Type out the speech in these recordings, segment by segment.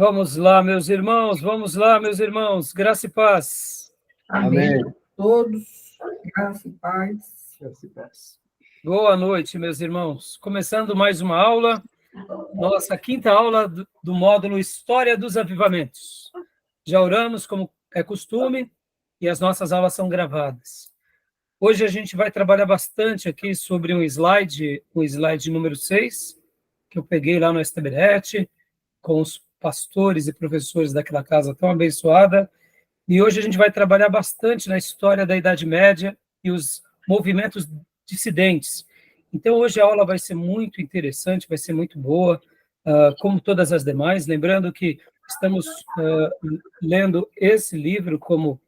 Vamos lá, meus irmãos, graça e paz. Amém. Todos, graça e paz. Graça e paz. Boa noite, meus irmãos. Começando mais uma aula, nossa quinta aula do módulo História dos Avivamentos. Já oramos, como é costume, e as nossas aulas são gravadas. Hoje a gente vai trabalhar bastante aqui sobre o slide número 6, que eu peguei lá no STBnet, com os pastores e professores daquela casa tão abençoada. E hoje a gente vai trabalhar bastante na história da Idade Média e os movimentos dissidentes. Então, hoje a aula vai ser muito interessante, vai ser muito boa, como todas as demais. Lembrando que estamos lendo esse livro como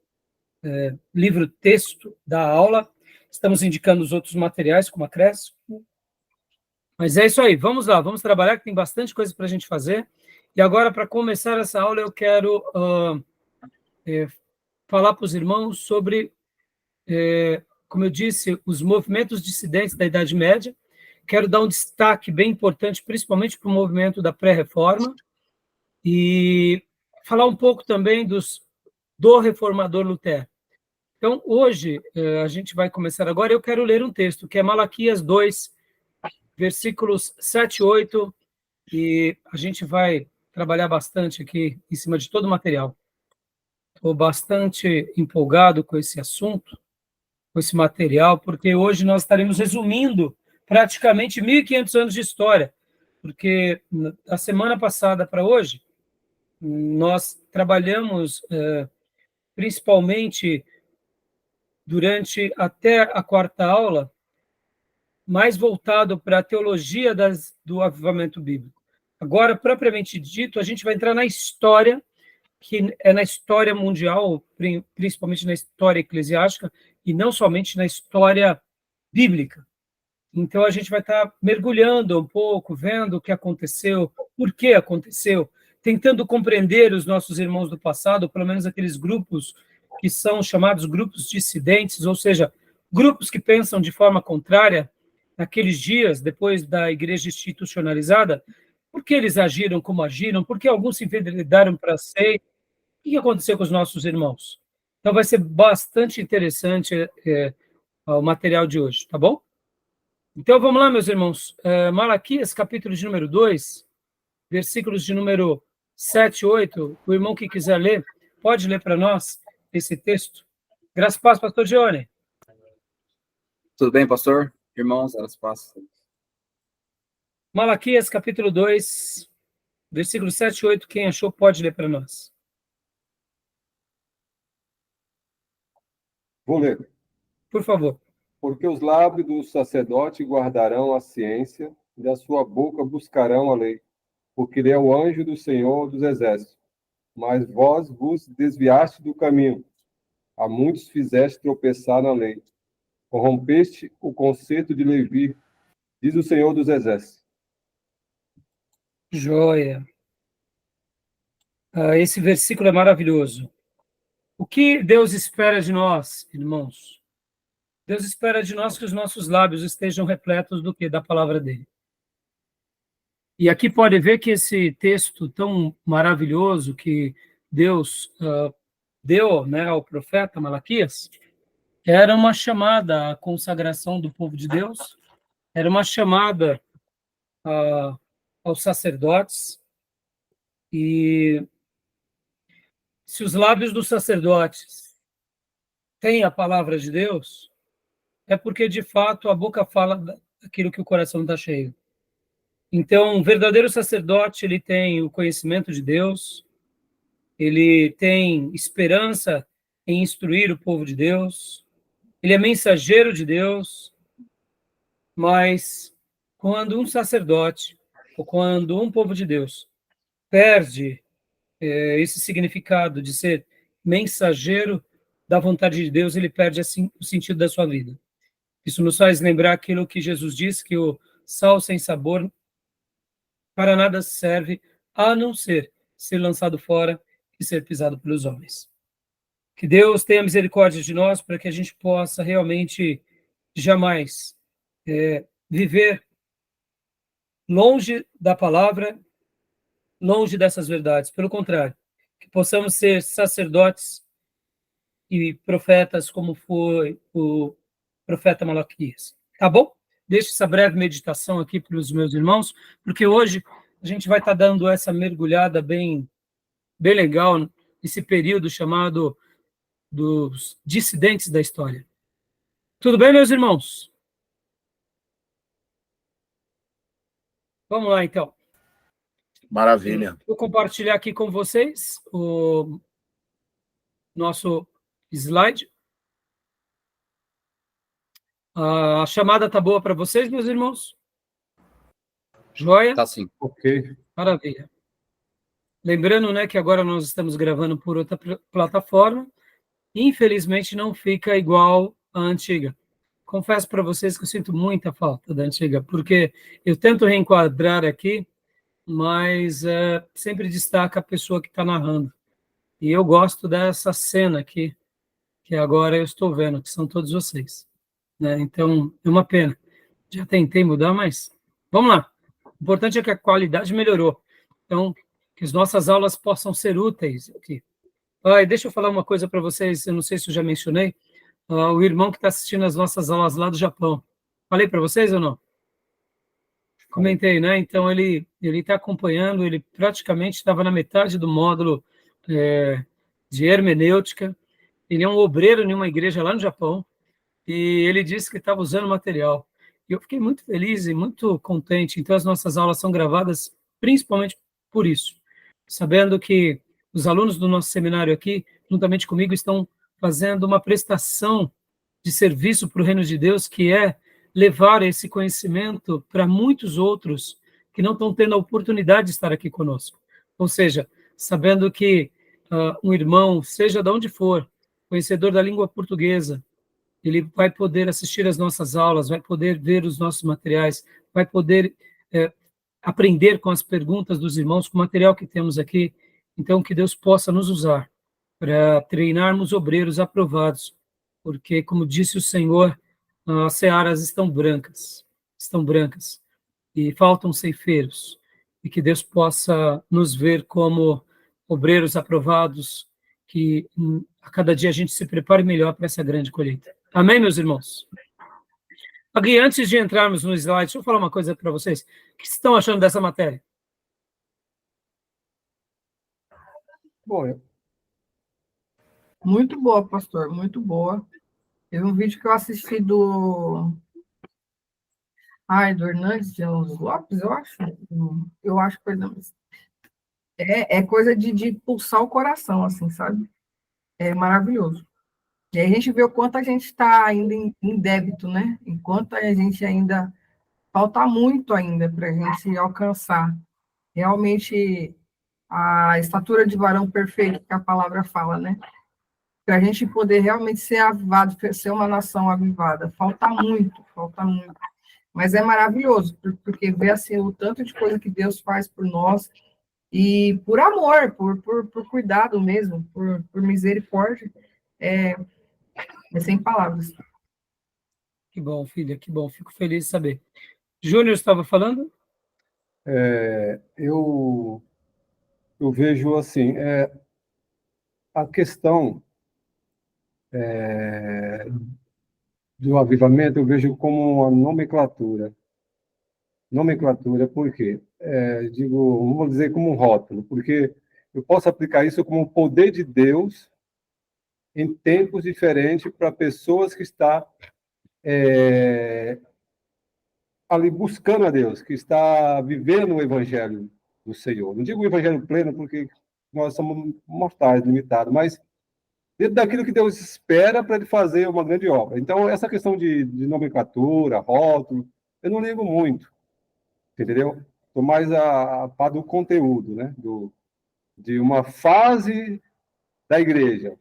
livro-texto da aula. Estamos indicando os outros materiais como acréscimo. Mas é isso aí, vamos lá, vamos trabalhar, que tem bastante coisa para a gente fazer. E agora, para começar essa aula, eu quero falar para os irmãos sobre, como eu disse, os movimentos dissidentes da Idade Média. Quero dar um destaque bem importante, principalmente para o movimento da pré-reforma, e falar um pouco também do reformador Lutero. Então, hoje, a gente vai começar agora, eu quero ler um texto, que é Malaquias 2, versículos 7 e 8, e a gente vai trabalhar bastante aqui em cima de todo o material. Estou bastante empolgado com esse assunto, com esse material, porque hoje nós estaremos resumindo praticamente 1.500 anos de história, porque da semana passada para hoje, nós trabalhamos principalmente durante até a quarta aula, mais voltado para a teologia do avivamento bíblico. Agora, propriamente dito, a gente vai entrar na história, que é na história mundial, principalmente na história eclesiástica, e não somente na história bíblica. Então, a gente vai estar mergulhando um pouco, vendo o que aconteceu, por que aconteceu, tentando compreender os nossos irmãos do passado, pelo menos aqueles grupos que são chamados grupos dissidentes, ou seja, grupos que pensam de forma contrária naqueles dias, depois da igreja institucionalizada. Por que eles agiram como agiram? Por que alguns se enveredaram para ser? O que aconteceu com os nossos irmãos? Então, vai ser bastante interessante o material de hoje, tá bom? Então, vamos lá, meus irmãos. Malaquias, capítulo de número 2, versículos de número 7 e 8. O irmão que quiser ler, pode ler para nós esse texto. Graças a Deus, pastor Gione. Tudo bem, pastor? Irmãos, elas passam. Malaquias, capítulo 2, versículos 7 e 8. Quem achou, pode ler para nós. Vou ler. Por favor. Porque os lábios do sacerdote guardarão a ciência, e da sua boca buscarão a lei, porque ele é o anjo do Senhor dos Exércitos. Mas vós vos desviaste do caminho, a muitos fizeste tropeçar na lei. Corrompeste o concerto de Levi, diz o Senhor dos Exércitos. Joia. Esse versículo é maravilhoso. O que Deus espera de nós, irmãos? Deus espera de nós que os nossos lábios estejam repletos do quê? Da palavra dele. E aqui pode ver que esse texto tão maravilhoso que Deus deu, né, ao profeta Malaquias, era uma chamada à consagração do povo de Deus, era uma chamada aos sacerdotes, e se os lábios dos sacerdotes têm a palavra de Deus, é porque, de fato, a boca fala daquilo que o coração está cheio. Então, o verdadeiro sacerdote, ele tem o conhecimento de Deus, ele tem esperança em instruir o povo de Deus, ele é mensageiro de Deus, mas quando um sacerdote, ou quando um povo de Deus perde esse significado de ser mensageiro da vontade de Deus, ele perde assim o sentido da sua vida. Isso nos faz lembrar aquilo que Jesus disse, que o sal sem sabor para nada serve, a não ser lançado fora e ser pisado pelos homens. Que Deus tenha misericórdia de nós para que a gente possa realmente jamais viver longe da palavra longe dessas verdades. Pelo contrário, que possamos ser sacerdotes e profetas como foi o profeta Malaquias. Tá bom? Deixo essa breve meditação aqui para os meus irmãos, porque hoje a gente vai estar dando essa mergulhada bem legal nesse período chamado dos dissidentes da história. Tudo bem, meus irmãos? Vamos lá, então. Maravilha. Vou compartilhar aqui com vocês o nosso slide. A chamada tá boa para vocês, meus irmãos? Joia? Tá sim. Ok. Maravilha. Lembrando, né, que agora nós estamos gravando por outra plataforma. Infelizmente, não fica igual à antiga. Confesso para vocês que eu sinto muita falta da antiga, porque eu tento reenquadrar aqui, mas sempre destaca a pessoa que está narrando. E eu gosto dessa cena aqui, que agora eu estou vendo, que são todos vocês. Né? Então, é uma pena. Já tentei mudar, mas vamos lá. O importante é que a qualidade melhorou. Então, que as nossas aulas possam ser úteis aqui. Deixa eu falar uma coisa para vocês, eu não sei se eu já mencionei, o irmão que está assistindo as nossas aulas lá do Japão. Falei para vocês ou não? Comentei, né? Então, ele está acompanhando, ele praticamente estava na metade do módulo de hermenêutica. Ele é um obreiro em uma igreja lá no Japão, e ele disse que estava usando material. E eu fiquei muito feliz e muito contente. Então, as nossas aulas são gravadas principalmente por isso, sabendo que os alunos do nosso seminário aqui, juntamente comigo, estão fazendo uma prestação de serviço para o reino de Deus, que é levar esse conhecimento para muitos outros que não estão tendo a oportunidade de estar aqui conosco. Ou seja, sabendo que um irmão, seja de onde for, conhecedor da língua portuguesa, ele vai poder assistir às nossas aulas, vai poder ver os nossos materiais, vai poder aprender com as perguntas dos irmãos, com o material que temos aqui. Então, que Deus possa nos usar para treinarmos obreiros aprovados, porque, como disse o Senhor, as searas estão brancas, e faltam ceifeiros, e que Deus possa nos ver como obreiros aprovados, que a cada dia a gente se prepare melhor para essa grande colheita. Amém, meus irmãos? Agui, antes de entrarmos no slide, deixa eu falar uma coisa para vocês. O que vocês estão achando dessa matéria? Bom, Muito boa, pastor, muito boa. Teve um vídeo que eu assisti do Hernandes de Lopes, eu acho. Eu acho que é coisa de pulsar o coração, assim, sabe? É maravilhoso. E aí a gente vê o quanto a gente está ainda em débito, né? Enquanto a gente ainda falta muito ainda para a gente alcançar realmente a estatura de varão perfeito que a palavra fala, né? Para a gente poder realmente ser avivado, ser uma nação avivada. Falta muito, falta muito. Mas é maravilhoso, porque ver assim, o tanto de coisa que Deus faz por nós, e por amor, por cuidado mesmo, por misericórdia, é sem palavras. Que bom, filha, que bom. Fico feliz de saber. Júnior estava falando? eu vejo assim, a questão do avivamento, eu vejo como uma nomenclatura. Nomenclatura, por quê? Digo, vamos dizer como um rótulo, porque eu posso aplicar isso como o poder de Deus em tempos diferentes para pessoas que estão ali buscando a Deus, que está vivendo o evangelho do Senhor. Não digo o evangelho pleno, porque nós somos mortais, limitados, mas dentro daquilo que Deus espera para ele fazer uma grande obra. Então, essa questão de nomenclatura, rótulo, eu não ligo muito, entendeu? Estou mais a par do conteúdo, né? De uma fase da igreja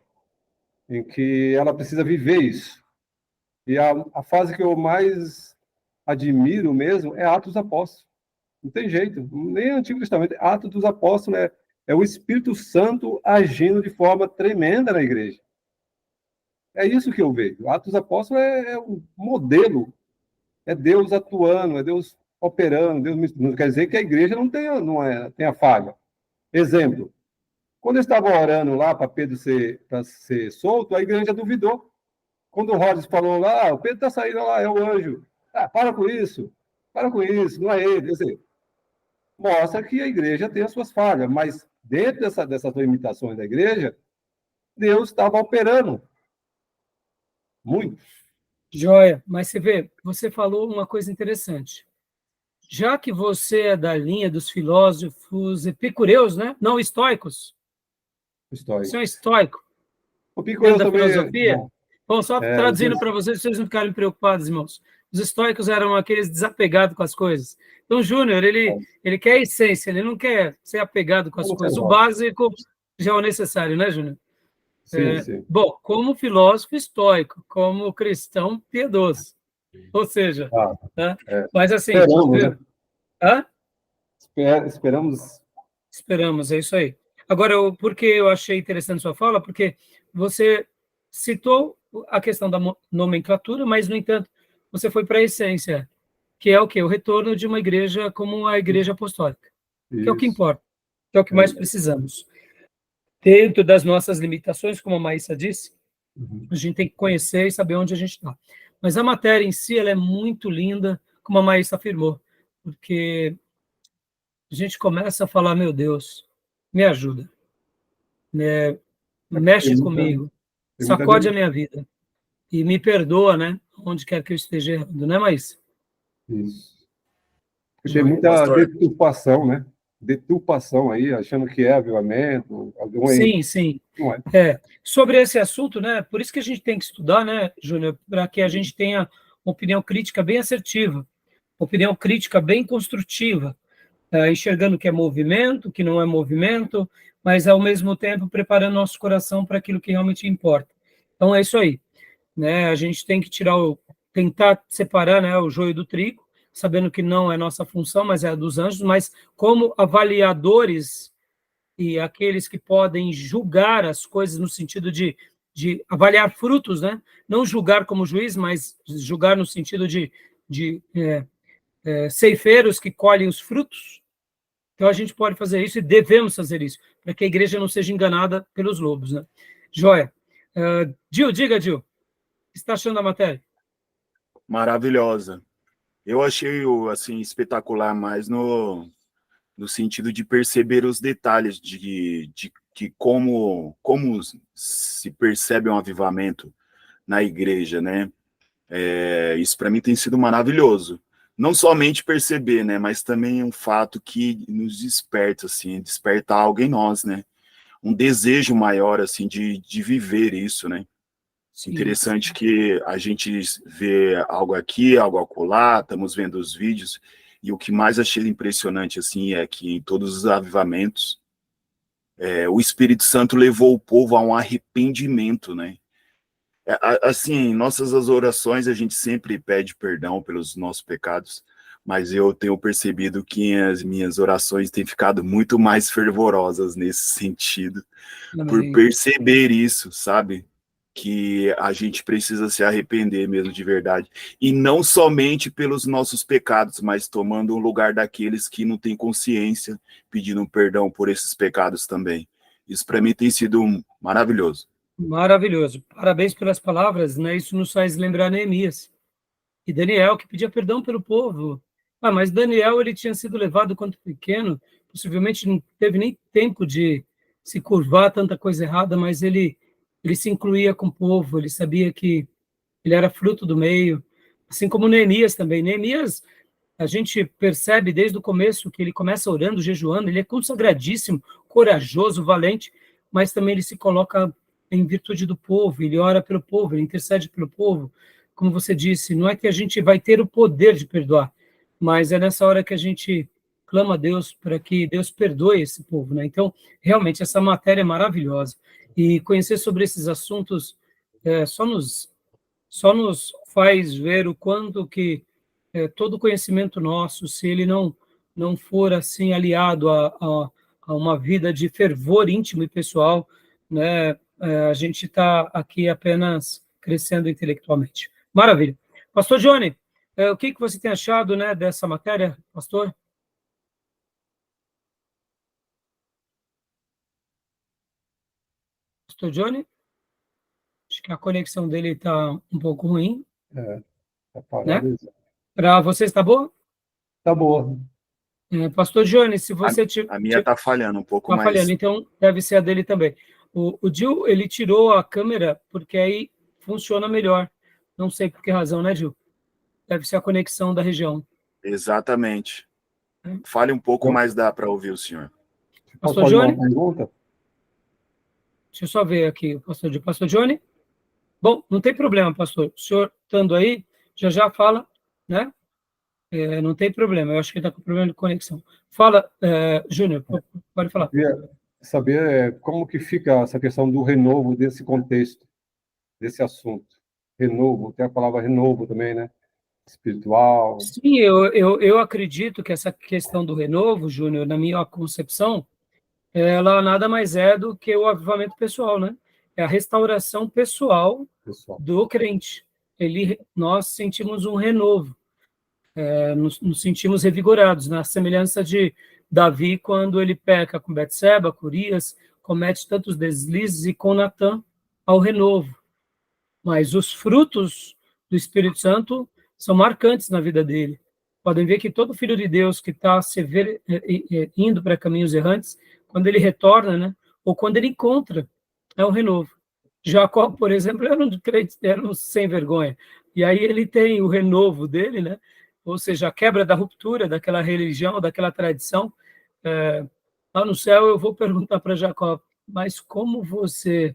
em que ela precisa viver isso. E a fase que eu mais admiro mesmo é Atos dos Apóstolos. Não tem jeito, nem Antigo Testamento. Atos dos Apóstolos é o Espírito Santo agindo de forma tremenda na igreja. É isso que eu vejo. Atos dos Apóstolos é um modelo. É Deus atuando, é Deus operando. Deus não quer dizer que a igreja não tenha falha. Exemplo, quando eles estavam orando lá para Pedro para ser solto, a igreja duvidou. Quando o Rhodes falou lá, o Pedro está saindo lá, é o anjo. Ah, para com isso, não é ele. Quer dizer, mostra que a igreja tem as suas falhas, mas dentro dessas limitações da igreja, Deus estava operando muito. Joia, mas você vê, você falou uma coisa interessante. Já que você é da linha dos filósofos epicureus, né? Não estoicos, História. você é um estoico O Pico dentro da também. filosofia. Bom, só traduzindo os- para vocês não ficarem preocupados, irmãos. Os estoicos eram aqueles desapegados com as coisas. Então, Júnior, ele quer a essência, ele não quer ser apegado com as coisas. O básico já é o necessário, né, Júnior? Sim, sim. Bom, como filósofo estoico, como cristão piedoso. Ou seja, Ah, né? Mas assim, esperamos, né? hã? Esperamos. Esperamos, é isso aí. Agora, por que eu achei interessante sua fala? Porque você citou a questão da nomenclatura, mas, no entanto, você foi para a essência, que é o quê? O retorno de uma igreja como a igreja apostólica, que é o que Isso. importa, que é o que mais precisamos. Dentro das nossas limitações, como a Maísa disse, a gente tem que conhecer e saber onde a gente está. Mas a matéria em si, ela é muito linda, como a Maísa afirmou, porque a gente começa a falar, meu Deus, me ajuda, né? Mexe comigo, Tem muita sacode a minha vida e me perdoa, né? Onde quer que eu esteja errando, né, Maísa? Isso. Porque tem Joia. muita Pastor. deturpação, né? Deturpação aí, achando que é avivamento, algum Sim, sim. não é. Sobre esse assunto, né? Por isso que a gente tem que estudar, né, Júnior, para que a gente tenha uma opinião crítica bem assertiva, opinião crítica bem construtiva, enxergando o que é movimento, o que não é movimento, mas ao mesmo tempo preparando nosso coração para aquilo que realmente importa. Então é isso aí, né? A gente tem que tentar separar, né, o joio do trigo, sabendo que não é nossa função, mas é a dos anjos, mas como avaliadores e aqueles que podem julgar as coisas no sentido de avaliar frutos, né? Não julgar como juiz, mas julgar no sentido de ceifeiros que colhem os frutos. Então a gente pode fazer isso e devemos fazer isso, para que a igreja não seja enganada pelos lobos, né? Joia. Gil, diga, Gil, o que você está achando da matéria? Maravilhosa. Eu achei assim espetacular, mais no sentido de perceber os detalhes de como se percebe um avivamento na igreja, né? Isso para mim tem sido maravilhoso. Não somente perceber, né? Mas também um fato que nos desperta, assim, desperta algo em nós, né? Um desejo maior, assim, de viver isso, né? Sim. Interessante que a gente vê algo aqui, algo acolá, estamos vendo os vídeos, e o que mais achei impressionante, assim, é que em todos os avivamentos, o Espírito Santo levou o povo a um arrependimento, né? Assim, em nossas orações, a gente sempre pede perdão pelos nossos pecados, mas eu tenho percebido que as minhas orações têm ficado muito mais fervorosas nesse sentido, por perceber isso, sabe? Que a gente precisa se arrepender mesmo de verdade. E não somente pelos nossos pecados, mas tomando o lugar daqueles que não têm consciência, pedindo perdão por esses pecados também. Isso para mim tem sido maravilhoso. Maravilhoso. Parabéns pelas palavras, né? Isso nos faz lembrar Neemias e Daniel, que pedia perdão pelo povo. Mas Daniel, ele tinha sido levado quando pequeno, possivelmente não teve nem tempo de se curvar a tanta coisa errada, mas ele se incluía com o povo, ele sabia que ele era fruto do meio, assim como Neemias também. Neemias, a gente percebe desde o começo que ele começa orando, jejuando, ele é consagradíssimo, corajoso, valente, mas também ele se coloca em virtude do povo, ele ora pelo povo, ele intercede pelo povo. Como você disse, não é que a gente vai ter o poder de perdoar, mas é nessa hora que a gente clama a Deus para que Deus perdoe esse povo, né? Então, realmente, essa matéria é maravilhosa. E conhecer sobre esses assuntos só nos faz ver o quanto que todo conhecimento nosso, se ele não for assim aliado a uma vida de fervor íntimo e pessoal, né, a gente está aqui apenas crescendo intelectualmente. Maravilha. Pastor Johnny, o que você tem achado, né, dessa matéria, pastor? Pastor Johnny? Acho que a conexão dele está um pouco ruim. Tá parado. Para você está boa? Tá boa. Pastor Johnny, se você... A minha está falhando um pouco Está mais. falhando, então deve ser a dele também. O Gil, ele tirou a câmera porque aí funciona melhor. Não sei por que razão, né, Gil? Deve ser a conexão da região. Exatamente. Fale um pouco mais, dá para ouvir o senhor. Posso Pastor fazer Johnny? uma pergunta? Deixa eu só ver aqui, Pastor Johnny. Bom, não tem problema, pastor. O senhor estando aí, já fala, né? Não tem problema, eu acho que está com problema de conexão. Fala, Júnior, pode falar. Queria saber como que fica essa questão do renovo desse contexto, desse assunto. Renovo, tem a palavra renovo também, né? Espiritual. Sim, eu acredito que essa questão do renovo, Júnior, na minha concepção, ela nada mais é do que o avivamento pessoal, né? É a restauração pessoal do crente. Nós sentimos um renovo, nos sentimos revigorados, na semelhança de Davi, quando ele peca com Betseba, com Urias, comete tantos deslizes, e com Natã, ao renovo. Mas os frutos do Espírito Santo são marcantes na vida dele. Podem ver que todo filho de Deus que está indo para caminhos errantes, quando ele retorna, né, ou quando ele encontra, é um renovo. Jacó, por exemplo, era um sem vergonha. E aí ele tem o renovo dele, né? Ou seja, a quebra da ruptura daquela religião, daquela tradição. Lá no céu eu vou perguntar para Jacó, mas como você...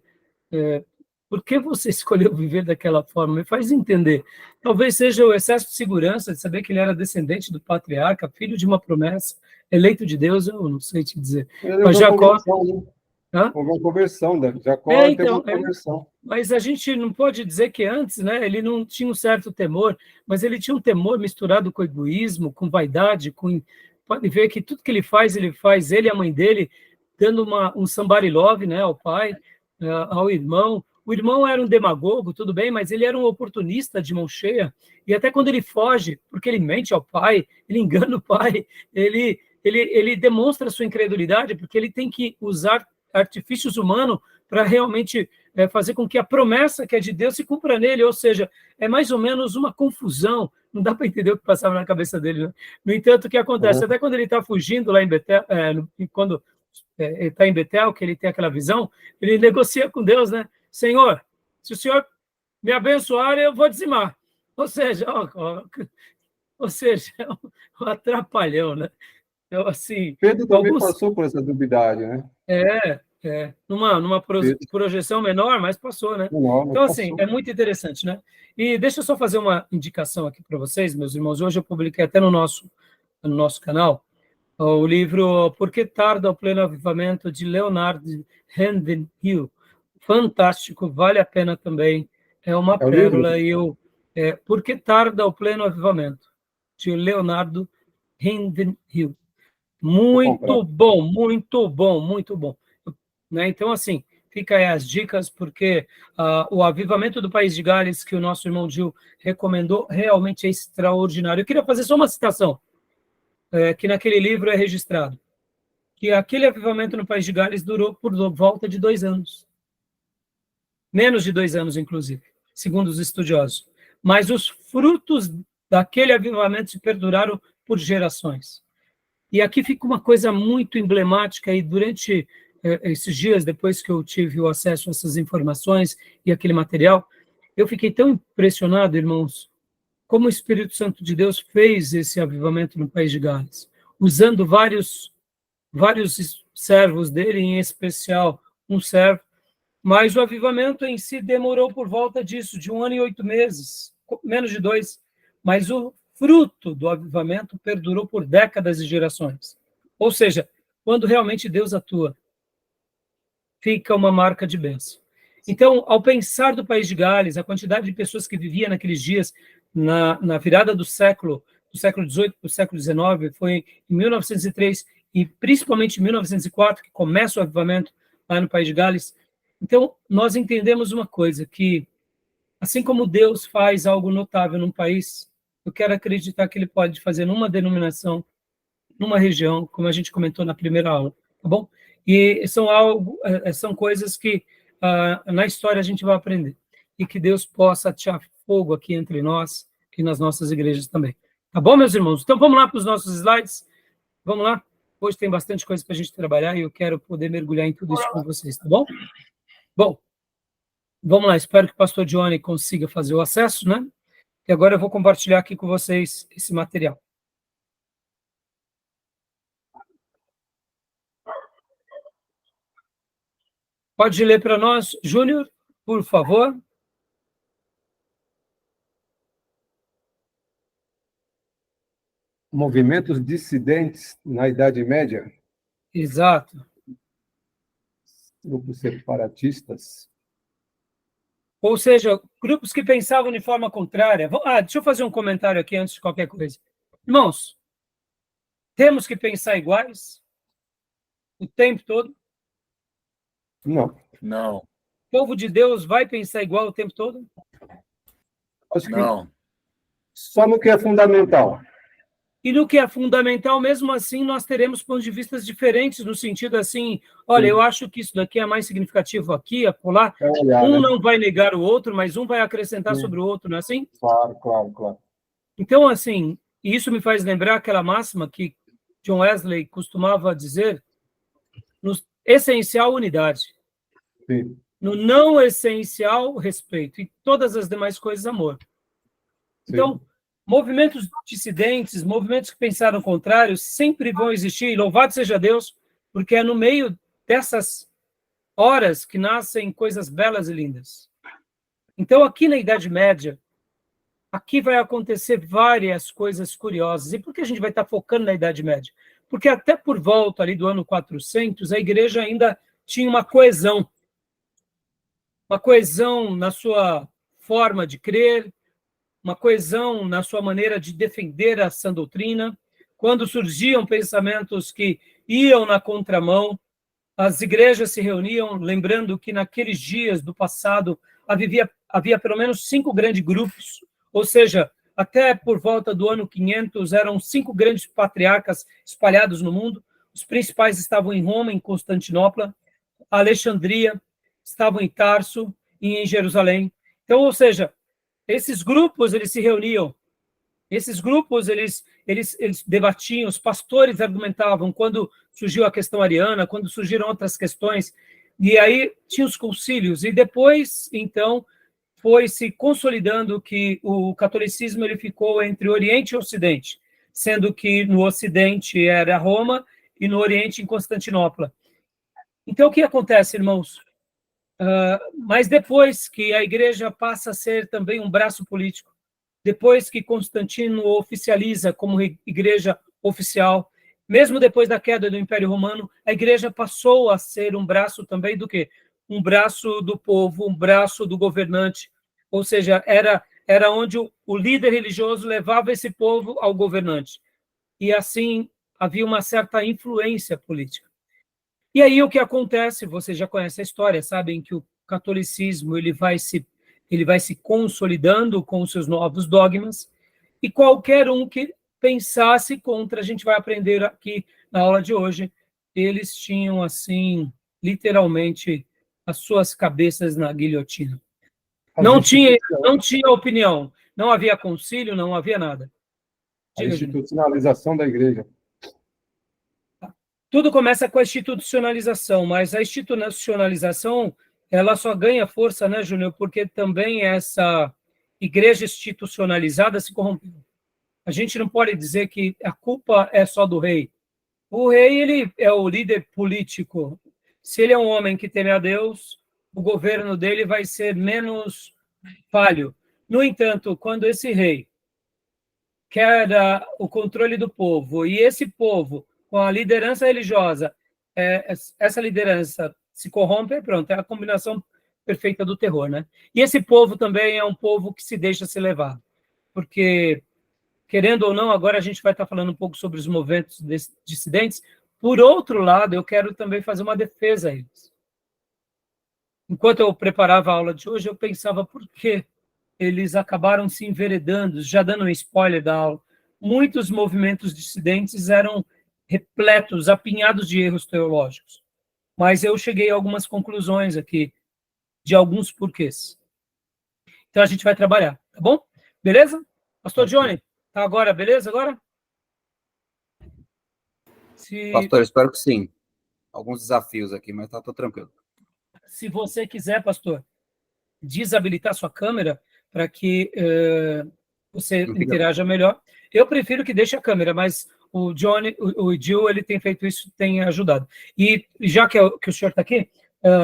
por que você escolheu viver daquela forma? Me faz entender. Talvez seja o excesso de segurança, de saber que ele era descendente do patriarca, filho de uma promessa, eleito de Deus, eu não sei te dizer. Mas Jacó... Houve uma conversão, Jacó teve uma conversão. Mas a gente não pode dizer que antes, né, ele não tinha um certo temor, mas ele tinha um temor misturado com egoísmo, com vaidade, pode ver que tudo que ele faz, ele e a mãe dele, dando um somebody love, né, ao pai, ao irmão. O irmão era um demagogo, tudo bem, mas ele era um oportunista de mão cheia, e até quando ele foge, porque ele mente ao pai, ele engana o pai, ele demonstra sua incredulidade, porque ele tem que usar artifícios humanos para realmente fazer com que a promessa que é de Deus se cumpra nele, ou seja, é mais ou menos uma confusão, não dá para entender o que passava na cabeça dele. Né? No entanto, o que acontece? Até quando ele está fugindo lá em Betel, quando ele está em Betel, que ele tem aquela visão, ele negocia com Deus, né? Senhor, se o Senhor me abençoar, eu vou dizimar. Ou seja, é um atrapalhão, né? Então, assim, Pedro também passou por essa duvidade, né? Numa projeção menor, mas passou, né? Então, assim, é muito interessante, né? E deixa eu só fazer uma indicação aqui para vocês, meus irmãos. Hoje eu publiquei até no nosso canal o livro Por que Tarda o Pleno Avivamento, de Leonard Ravenhill. Fantástico, vale a pena também. É uma pérola. Por que Tarda o Pleno Avivamento, de Leonardo Ravenhill. Muito bom, muito bom, muito bom. Né? Então, assim, fica aí as dicas, porque o avivamento do País de Gales, que o nosso irmão Gil recomendou, realmente é extraordinário. Eu queria fazer só uma citação, que naquele livro é registrado, que aquele avivamento no País de Gales durou por volta de 2 anos. Menos de 2 anos, inclusive, segundo os estudiosos. Mas os frutos daquele avivamento se perduraram por gerações. E aqui fica uma coisa muito emblemática, e durante esses dias, depois que eu tive o acesso a essas informações e aquele material, eu fiquei tão impressionado, irmãos, como o Espírito Santo de Deus fez esse avivamento no País de Gales, usando vários servos dele, em especial um servo, mas o avivamento em si demorou por volta disso, de 1 ano e 8 meses, menos de 2, mas o fruto do avivamento perdurou por décadas e gerações. Ou seja, quando realmente Deus atua, fica uma marca de bênção. Então, ao pensar do País de Gales, a quantidade de pessoas que viviam naqueles dias, na virada do século XVIII para o século XIX, foi em 1903 e principalmente em 1904, que começa o avivamento lá no País de Gales. Então, nós entendemos uma coisa, que assim como Deus faz algo notável num país, eu quero acreditar que ele pode fazer numa denominação, numa região, como a gente comentou na primeira aula, tá bom? E são coisas que na história a gente vai aprender. E que Deus possa atirar fogo aqui entre nós e nas nossas igrejas também. Tá bom, meus irmãos? Então vamos lá para os nossos slides. Vamos lá? Hoje tem bastante coisa para a gente trabalhar e eu quero poder mergulhar em tudo isso com vocês, tá bom? Bom, vamos lá. Espero que o pastor Johnny consiga fazer o acesso, né? E agora eu vou compartilhar aqui com vocês esse material. Pode ler para nós, Júnior, por favor. Movimentos dissidentes na Idade Média, Exato. grupos separatistas. Ou seja, grupos que pensavam de forma contrária. Deixa eu fazer um comentário aqui antes de qualquer coisa. Irmãos, temos que pensar iguais o tempo todo? Não. Não, O povo de Deus vai pensar igual o tempo todo? Acho que não. só no que é fundamental. E no que é fundamental, mesmo assim, nós teremos pontos de vista diferentes, no sentido assim, olha, Sim. eu acho que isso daqui é mais significativo aqui, acolá. É olhar, Um né? não vai negar o outro, mas um vai acrescentar Sim. sobre o outro, não é assim? Claro. Então, assim, isso me faz lembrar aquela máxima que John Wesley costumava dizer, no essencial, unidade. Sim. No não essencial, respeito. E todas as demais coisas, amor. Então, movimentos dissidentes, movimentos que pensaram o contrário, sempre vão existir, e louvado seja Deus, porque é no meio dessas horas que nascem coisas belas e lindas. Então, aqui na Idade Média, aqui vai acontecer várias coisas curiosas. E por que a gente vai estar focando na Idade Média? Porque até por volta ali do ano 400, a igreja ainda tinha uma coesão na sua forma de crer, uma coesão na sua maneira de defender a sã doutrina. Quando surgiam pensamentos que iam na contramão, as igrejas se reuniam, lembrando que naqueles dias do passado havia pelo menos 5 grandes grupos, ou seja, até por volta do ano 500, eram 5 grandes patriarcas espalhados no mundo. Os principais estavam em Roma, em Constantinopla, Alexandria, estavam em Tarso e em Jerusalém. Então, ou seja, esses grupos, eles se reuniam, esses grupos, eles debatiam, os pastores argumentavam quando surgiu a questão ariana, quando surgiram outras questões, e aí tinha os concílios, e depois, então, foi se consolidando que o catolicismo ele ficou entre Oriente e Ocidente, sendo que no Ocidente era Roma e no Oriente em Constantinopla. Então, o que acontece, irmãos? Mas depois que a igreja passa a ser também um braço político, depois que Constantino oficializa como igreja oficial, mesmo depois da queda do Império Romano, a igreja passou a ser um braço também do quê? Um braço do povo, um braço do governante, ou seja, era onde o líder religioso levava esse povo ao governante. E assim havia uma certa influência política. E aí o que acontece, vocês já conhecem a história, sabem que o catolicismo ele vai se consolidando com os seus novos dogmas, e qualquer um que pensasse contra, a gente vai aprender aqui na aula de hoje, eles tinham, assim, literalmente, as suas cabeças na guilhotina. Não tinha opinião, não havia concílio, não havia nada. A institucionalização da igreja. Tudo começa com a institucionalização, mas a institucionalização ela só ganha força, né, Júnior? Porque também essa igreja institucionalizada se corrompeu. A gente não pode dizer que a culpa é só do rei. O rei ele é o líder político. Se ele é um homem que teme a Deus, o governo dele vai ser menos falho. No entanto, quando esse rei quer o controle do povo e esse povo com a liderança religiosa, essa liderança se corrompe, pronto, é a combinação perfeita do terror, né? E esse povo também é um povo que se deixa se levar, porque, querendo ou não, agora a gente vai estar falando um pouco sobre os movimentos dissidentes. Por outro lado, eu quero também fazer uma defesa a eles. Enquanto eu preparava a aula de hoje, eu pensava por que eles acabaram se enveredando, já dando um spoiler da aula. Muitos movimentos dissidentes eram repletos, apinhados de erros teológicos. Mas eu cheguei a algumas conclusões aqui. de alguns porquês. Então, a gente vai trabalhar, tá bom? Beleza? Pastor Johnny, tá agora, beleza agora? Pastor, espero que sim. Alguns desafios aqui, mas tô tranquilo. Se você quiser, pastor, desabilitar sua câmera para que você interaja melhor. Eu prefiro que deixe a câmera, mas o Johnny, o Gil, ele tem feito isso, tem ajudado. E já que o senhor está aqui,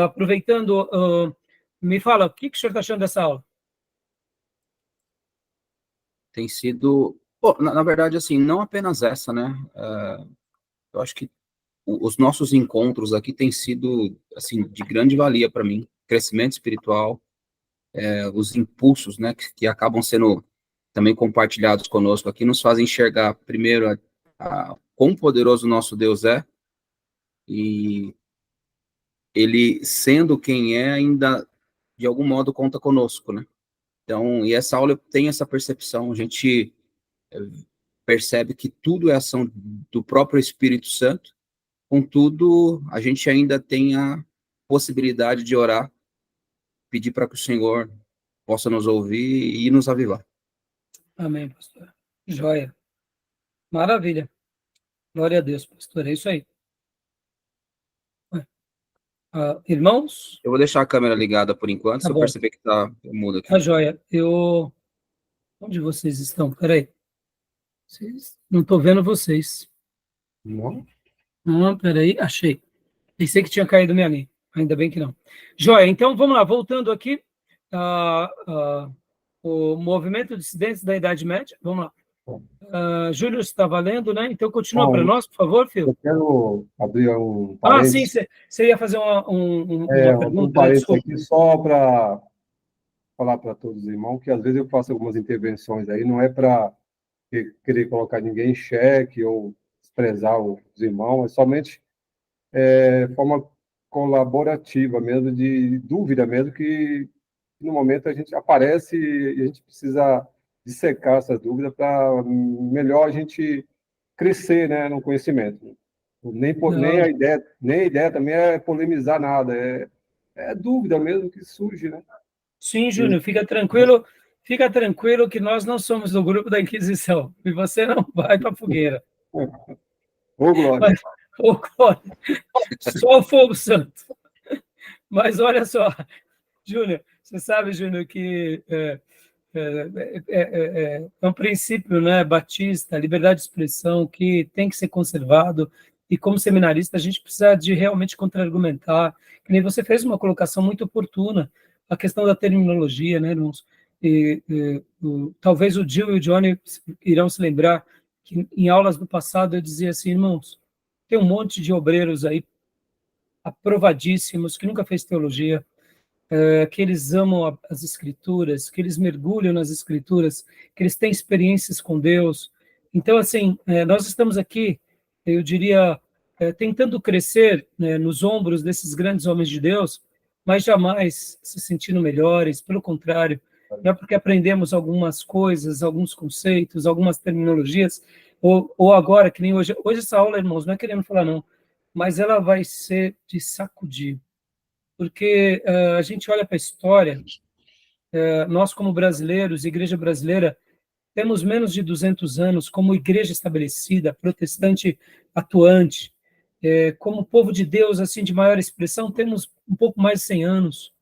aproveitando, me fala, o que o senhor está achando dessa aula? Tem sido... Bom, na verdade, assim, não apenas essa, né? Eu acho que os nossos encontros aqui têm sido, assim, de grande valia para mim. Crescimento espiritual, os impulsos, né, que acabam sendo também compartilhados conosco aqui, nos fazem enxergar, primeiro, quão poderoso o nosso Deus é, e ele, sendo quem é, ainda, de algum modo, conta conosco, né? Então, e essa aula tem essa percepção, a gente percebe que tudo é ação do próprio Espírito Santo, contudo, a gente ainda tem a possibilidade de orar, pedir para que o Senhor possa nos ouvir e nos avivar. Amém, pastor. Joia. Maravilha. Glória a Deus, pastor. É isso aí. Irmãos? Eu vou deixar a câmera ligada por enquanto, Tá se eu bom. perceber que tá mudo aqui. Tá joia. Onde vocês estão? Peraí. Não estou vendo vocês. Não? Não, peraí. Achei. Pensei que tinha caído minha linha. Ainda bem que não. Joia. Então, vamos lá. Voltando aqui. O movimento dissidentes da Idade Média. Vamos lá. Júlio estava lendo, né? Então, continua para nós, por favor, Fio. Eu quero abrir um Sim, parênteses. você ia fazer uma pergunta, Um parênteses desculpa. aqui só para falar para todos os irmãos que às vezes eu faço algumas intervenções aí, não é para querer colocar ninguém em xeque ou desprezar os irmãos, é somente forma colaborativa mesmo, de dúvida mesmo, que no momento a gente aparece e a gente precisa dissecar essas dúvidas para melhor a gente crescer, né, no conhecimento. Nem a ideia também é polemizar nada, é dúvida mesmo que surge, né? Sim, Júnior, fica tranquilo que nós não somos do grupo da Inquisição, e você não vai para a fogueira. Ô, Glória. Mas, glória, só o fogo santo. Mas olha só, Júnior, você sabe, Júnior, que é um princípio, né, batista, liberdade de expressão, que tem que ser conservado, e como seminarista a gente precisa de realmente contra-argumentar, que nem você fez uma colocação muito oportuna, a questão da terminologia, né, irmãos? Talvez o Gil e o Johnny irão se lembrar que em aulas do passado eu dizia assim, irmãos, tem um monte de obreiros aí aprovadíssimos, que nunca fez teologia, que eles amam as escrituras, que eles mergulham nas escrituras, que eles têm experiências com Deus. Então, assim, nós estamos aqui, eu diria, tentando crescer, né, nos ombros desses grandes homens de Deus, mas jamais se sentindo melhores, pelo contrário, não é porque aprendemos algumas coisas, alguns conceitos, algumas terminologias, ou agora, que nem hoje essa aula, irmãos, não é querendo falar não, mas ela vai ser de sacudir, porque a gente olha para a história, nós como brasileiros, igreja brasileira, temos menos de 200 anos como igreja estabelecida, protestante atuante, como povo de Deus, assim, de maior expressão, temos um pouco mais de 100 anos,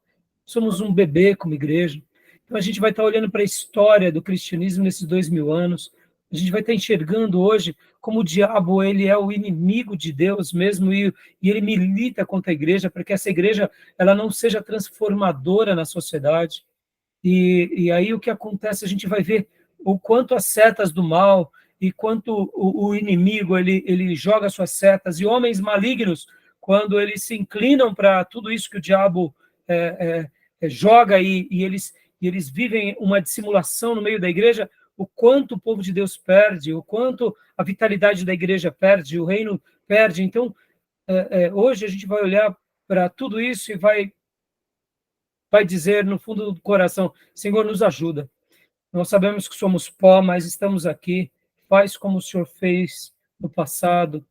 somos um bebê como igreja, então a gente vai estar olhando para a história do cristianismo nesses 2000 anos, a gente vai estar enxergando hoje como o diabo ele é o inimigo de Deus mesmo e ele milita contra a igreja para que essa igreja ela não seja transformadora na sociedade. E aí o que acontece, a gente vai ver o quanto as setas do mal e quanto o inimigo ele joga suas setas, e homens malignos, quando eles se inclinam para tudo isso que o diabo joga e eles vivem uma dissimulação no meio da igreja, o quanto o povo de Deus perde, o quanto a vitalidade da igreja perde, o reino perde. Então, hoje a gente vai olhar para tudo isso e vai dizer no fundo do coração, Senhor, nos ajuda. Nós sabemos que somos pó, mas estamos aqui. Faz como o Senhor fez no passado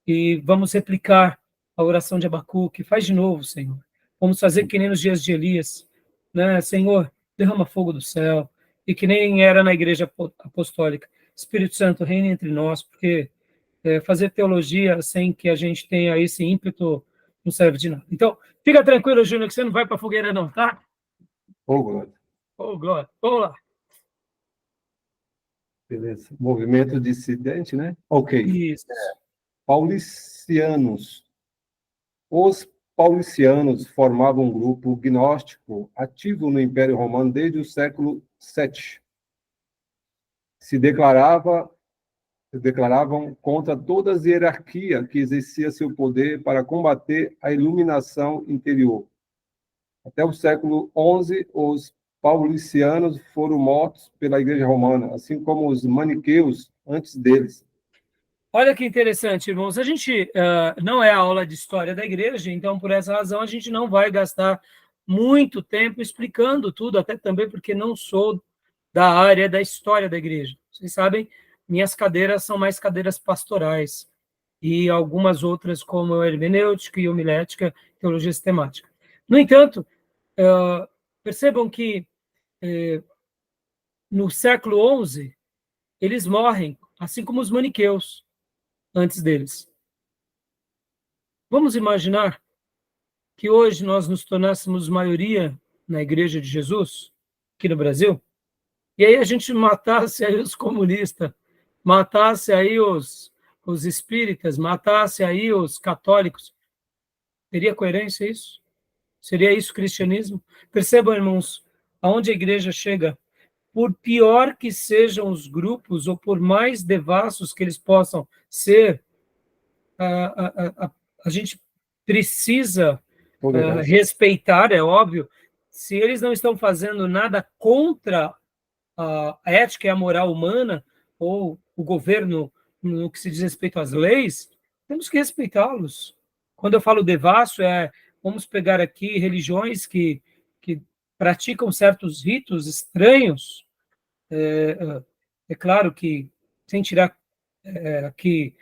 e vamos replicar a oração de Abacuque. Faz de novo, Senhor. Vamos fazer que nem nos dias de Elias, né? Senhor, derrama fogo do céu, e que nem era na igreja apostólica. Espírito Santo, reina entre nós, porque fazer teologia sem que a gente tenha esse ímpeto não serve de nada. Então, fica tranquilo, Júnior, que você não vai para a fogueira não, tá? Ô, Glória. Ô, Glória. Vamos lá. Beleza. Movimento dissidente, né? Ok. Isso. Paulicianos. Os paulicianos formavam um grupo gnóstico ativo no Império Romano desde o século VII. Se declaravam contra toda a hierarquia que exercia seu poder para combater a iluminação interior. Até o século XI, os paulicianos foram mortos pela Igreja Romana, assim como os maniqueus antes deles. Olha que interessante, irmãos. A gente não é a aula de história da igreja, então, por essa razão, a gente não vai gastar muito tempo explicando tudo, até também porque não sou da área da história da igreja. Vocês sabem, minhas cadeiras são mais cadeiras pastorais e algumas outras, como hermenêutica e homilética, teologia sistemática. No entanto, percebam que no século XI, eles morrem, assim como os maniqueus antes deles. Vamos imaginar que hoje nós nos tornássemos maioria na Igreja de Jesus, aqui no Brasil, e aí a gente matasse aí os comunistas, matasse aí os espíritas, matasse aí os católicos. Teria coerência isso? Seria isso cristianismo? Percebam, irmãos, aonde a igreja chega, por pior que sejam os grupos, ou por mais devassos que eles possam ser, a gente precisa respeitar, é óbvio, se eles não estão fazendo nada contra a ética e a moral humana, ou o governo no que se diz respeito às leis, temos que respeitá-los. Quando eu falo devasso, vamos pegar aqui religiões que praticam certos ritos estranhos, é claro que, sem tirar aqui,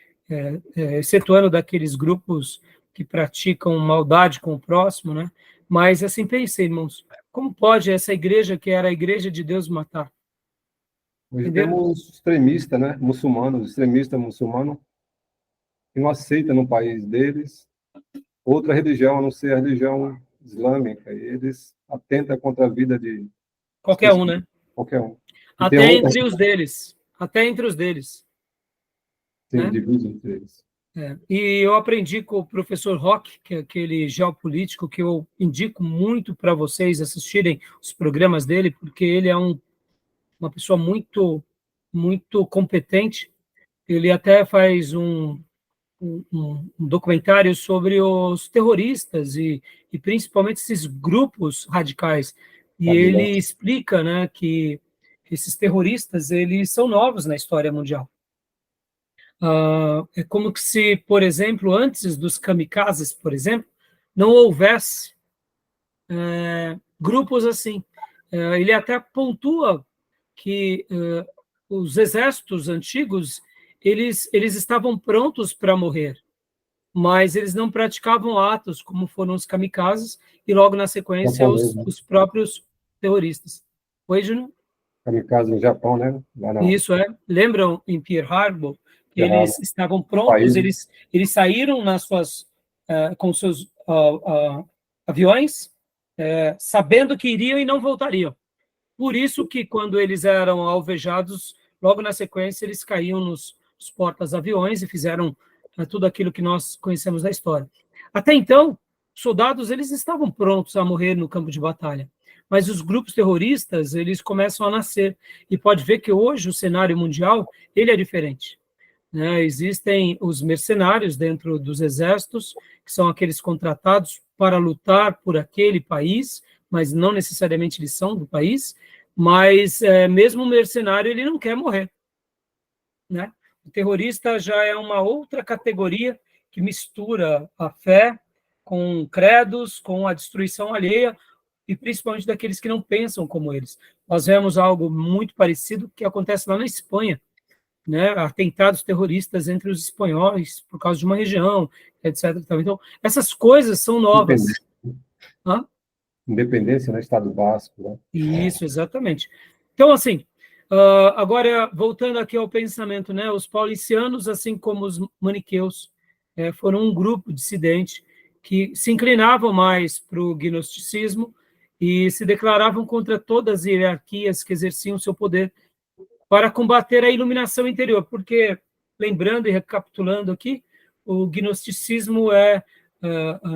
excetuando daqueles grupos que praticam maldade com o próximo, né? Mas assim, pensei, irmãos, como pode essa igreja, que era a igreja de Deus, matar? Hoje Entenderam? temos extremistas, né? Muçulmanos, extremista muçulmano, que não aceita no país deles outra religião, a não ser a religião islâmica. E eles atentam contra a vida de Qualquer um, né? qualquer um. E Até tem outras entre os deles. Até entre os deles. tem né? divisões entre eles. E eu aprendi com o professor Rock, que é aquele geopolítico que eu indico muito para vocês assistirem os programas dele, porque ele é uma pessoa muito, muito competente. Ele até faz um documentário sobre os terroristas e principalmente esses grupos radicais. E ele explica, né, que esses terroristas eles são novos na história mundial. É como que se, por exemplo, antes dos kamikazes, por exemplo, não houvesse grupos assim. Ele até pontua que os exércitos antigos eles estavam prontos para morrer, mas eles não praticavam atos como foram os kamikazes e logo na sequência os próprios terroristas. Oi, Júnior? Kamikaze no Japão, né? Lá não. Isso lembram em Pearl Harbor que eles estavam prontos, eles saíram com seus aviões, sabendo que iriam e não voltariam. Por isso que quando eles eram alvejados, logo na sequência eles caíam nos portas-aviões e fizeram tudo aquilo que nós conhecemos da história. Até então, soldados eles estavam prontos a morrer no campo de batalha, mas os grupos terroristas eles começam a nascer e pode ver que hoje o cenário mundial ele é diferente. Existem os mercenários dentro dos exércitos, que são aqueles contratados para lutar por aquele país, mas não necessariamente eles são do país, mas mesmo o mercenário ele não quer morrer. Né? O terrorista já é uma outra categoria que mistura a fé com credos, com a destruição alheia, e principalmente daqueles que não pensam como eles. Nós vemos algo muito parecido que acontece lá na Espanha, né, atentados terroristas entre os espanhóis por causa de uma região, etc. Então, essas coisas são novas. Hã? Independência, né? Estado Basco, né? Isso, exatamente. Então, assim, agora, voltando aqui ao pensamento, né? Os paulicianos, assim como os maniqueus, foram um grupo dissidente que se inclinavam mais para o gnosticismo e se declaravam contra todas as hierarquias que exerciam seu poder para combater a iluminação interior, porque, lembrando e recapitulando aqui, o gnosticismo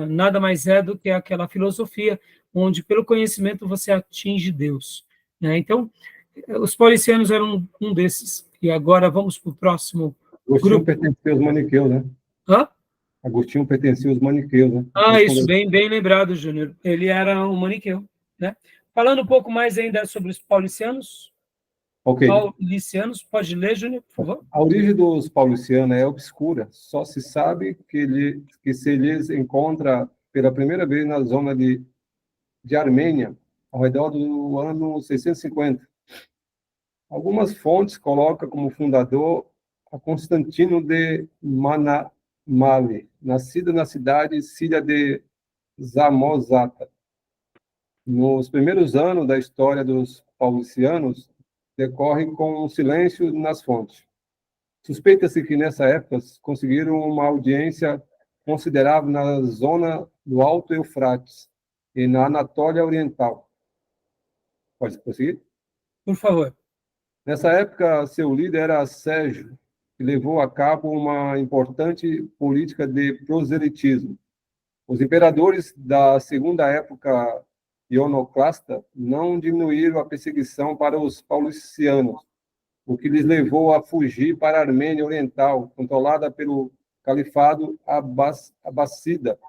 nada mais é do que aquela filosofia onde, pelo conhecimento, você atinge Deus, né? Então, os paulicianos eram um desses. E agora vamos para o próximo Agostinho grupo. pertencia aos maniqueus, né? Hã? Agostinho pertencia aos maniqueus, né? Isso, bem lembrado, Júnior. Ele era um maniqueu, né? Falando um pouco mais ainda sobre os paulicianos, Ok. pode ler, Júnior, por favor? A origem dos paulicianos é obscura. Só se sabe que se lhes encontra pela primeira vez na zona de Armênia, ao redor do ano 650. Algumas fontes colocam como fundador a Constantino de Manamale, nascido na cidade síria de Samosata. Nos primeiros anos da história dos paulicianos, decorre com um silêncio nas fontes. Suspeita-se que, nessa época, conseguiram uma audiência considerável na zona do Alto Eufrates e na Anatólia Oriental. Pode prosseguir? Por favor. Nessa época, seu líder era Sérgio, que levou a cabo uma importante política de proselitismo. Os imperadores da segunda época ionoclasta não diminuíram a perseguição para os paulicianos, o que lhes levou a fugir para a Armênia Oriental, controlada pelo califado Abássida,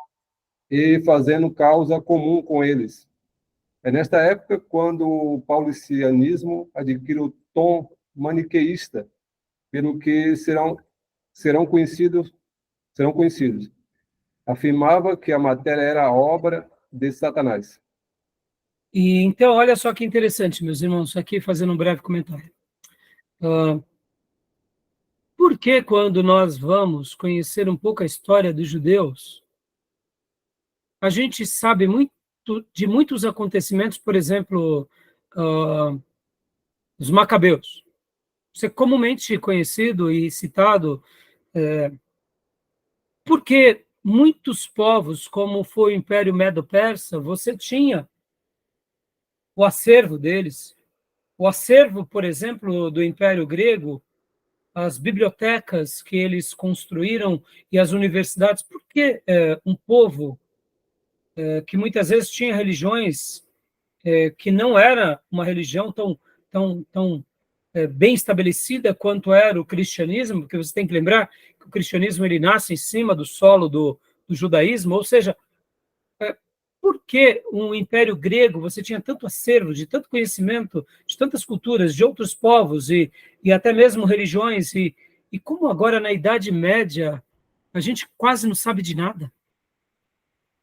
e fazendo causa comum com eles. É nesta época quando o paulicianismo adquire o tom maniqueísta, pelo que serão conhecidos. Afirmava que a matéria era obra de Satanás. E então, olha só que interessante, meus irmãos, aqui fazendo um breve comentário. Por que, quando nós vamos conhecer um pouco a história dos judeus, a gente sabe muito de muitos acontecimentos, por exemplo, os macabeus. Isso é comumente conhecido e citado, porque muitos povos, como foi o Império Medo-Persa, você tinha o acervo deles. O acervo, por exemplo, do Império Grego, as bibliotecas que eles construíram e as universidades, porque um povo que muitas vezes tinha religiões que não era uma religião tão bem estabelecida quanto era o cristianismo, porque você tem que lembrar que o cristianismo ele nasce em cima do solo do judaísmo, ou seja, por que um império grego você tinha tanto acervo, de tanto conhecimento, de tantas culturas, de outros povos e até mesmo religiões, e como agora na Idade Média a gente quase não sabe de nada?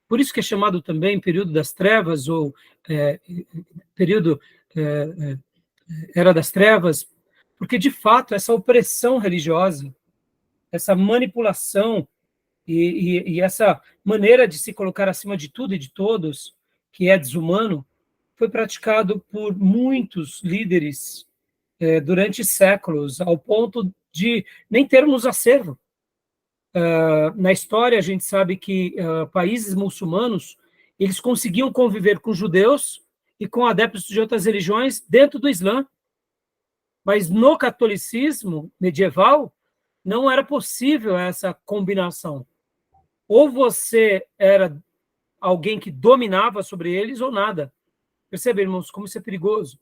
Por isso que é chamado também período das trevas, ou período Era das Trevas, porque, de fato, essa opressão religiosa, essa manipulação e essa maneira de se colocar acima de tudo e de todos, que é desumano, foi praticado por muitos líderes durante séculos, ao ponto de nem termos acervo. Na história, a gente sabe que países muçulmanos eles conseguiam conviver com judeus e com adeptos de outras religiões dentro do Islã. Mas no catolicismo medieval, não era possível essa combinação. Ou você era alguém que dominava sobre eles, ou nada. Percebe, irmãos, como isso é perigoso?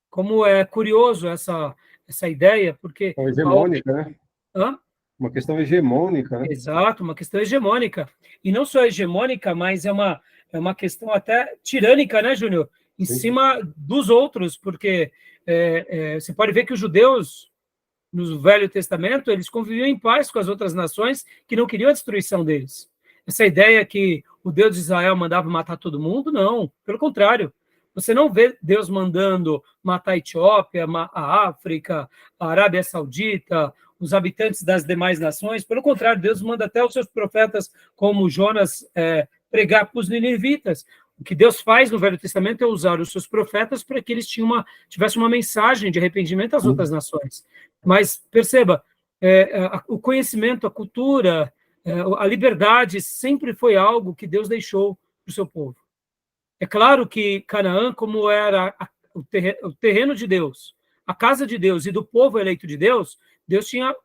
Como é curioso essa ideia, porque... Então, hegemônica, né? Hã? Uma questão hegemônica, né? Exato, uma questão hegemônica. E não só hegemônica, mas é uma questão até tirânica, né, Júnior? Em Sim. cima dos outros, porque você pode ver que os judeus, no Velho Testamento, eles conviviam em paz com as outras nações que não queriam a destruição deles. Essa ideia que o Deus de Israel mandava matar todo mundo, não. Pelo contrário, você não vê Deus mandando matar a Etiópia, a África, a Arábia Saudita, os habitantes das demais nações. Pelo contrário, Deus manda até os seus profetas, como Jonas, pregar para os ninivitas. O que Deus faz no Velho Testamento é usar os seus profetas para que eles tivessem uma mensagem de arrependimento às outras nações. Mas, perceba, o conhecimento, a cultura, a liberdade sempre foi algo que Deus deixou para o seu povo. É claro que Canaã, como era o terreno de Deus, a casa de Deus e do povo eleito de Deus, Deus tinha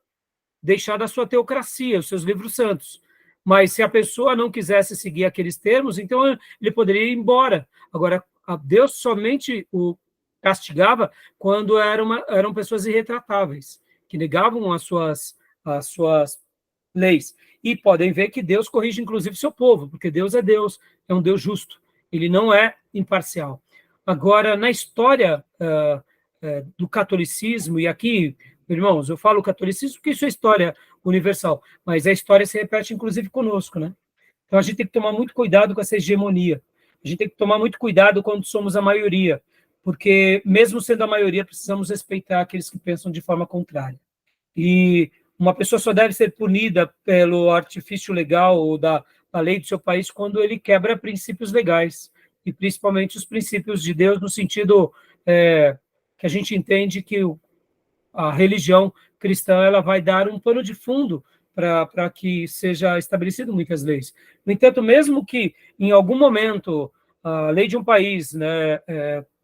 deixado a sua teocracia, os seus livros santos. Mas se a pessoa não quisesse seguir aqueles termos, então ele poderia ir embora. Agora, Deus somente o castigava quando eram pessoas irretratáveis, que negavam as suas leis. E podem ver que Deus corrige, inclusive, seu povo, porque Deus é um Deus justo. Ele não é imparcial. Agora, na história do catolicismo, e aqui, irmãos, eu falo catolicismo porque isso é história universal, mas a história se repete, inclusive, conosco, né? Então, a gente tem que tomar muito cuidado com essa hegemonia. A gente tem que tomar muito cuidado quando somos a maioria, porque, mesmo sendo a maioria, precisamos respeitar aqueles que pensam de forma contrária. E uma pessoa só deve ser punida pelo artifício legal ou da lei do seu país quando ele quebra princípios legais, e principalmente os princípios de Deus, no sentido que a gente entende que a religião cristã ela vai dar um pano de fundo para que seja estabelecido muitas leis. No entanto, mesmo que em algum momento a lei de um país, né,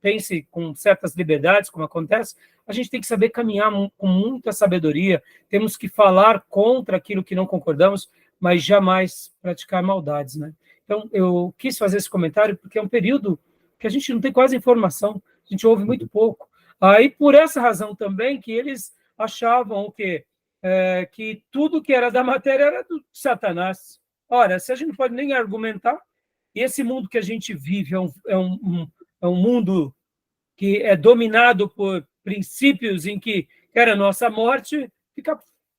pense com certas liberdades, como acontece, a gente tem que saber caminhar com muita sabedoria, temos que falar contra aquilo que não concordamos, mas jamais praticar maldades, né? Então, eu quis fazer esse comentário porque é um período que a gente não tem quase informação, a gente ouve muito pouco. Aí, por essa razão também, que eles achavam o quê? Que tudo que era da matéria era do Satanás. Ora, se a gente não pode nem argumentar, e esse mundo que a gente vive é um mundo que é dominado por princípios em que era a nossa morte,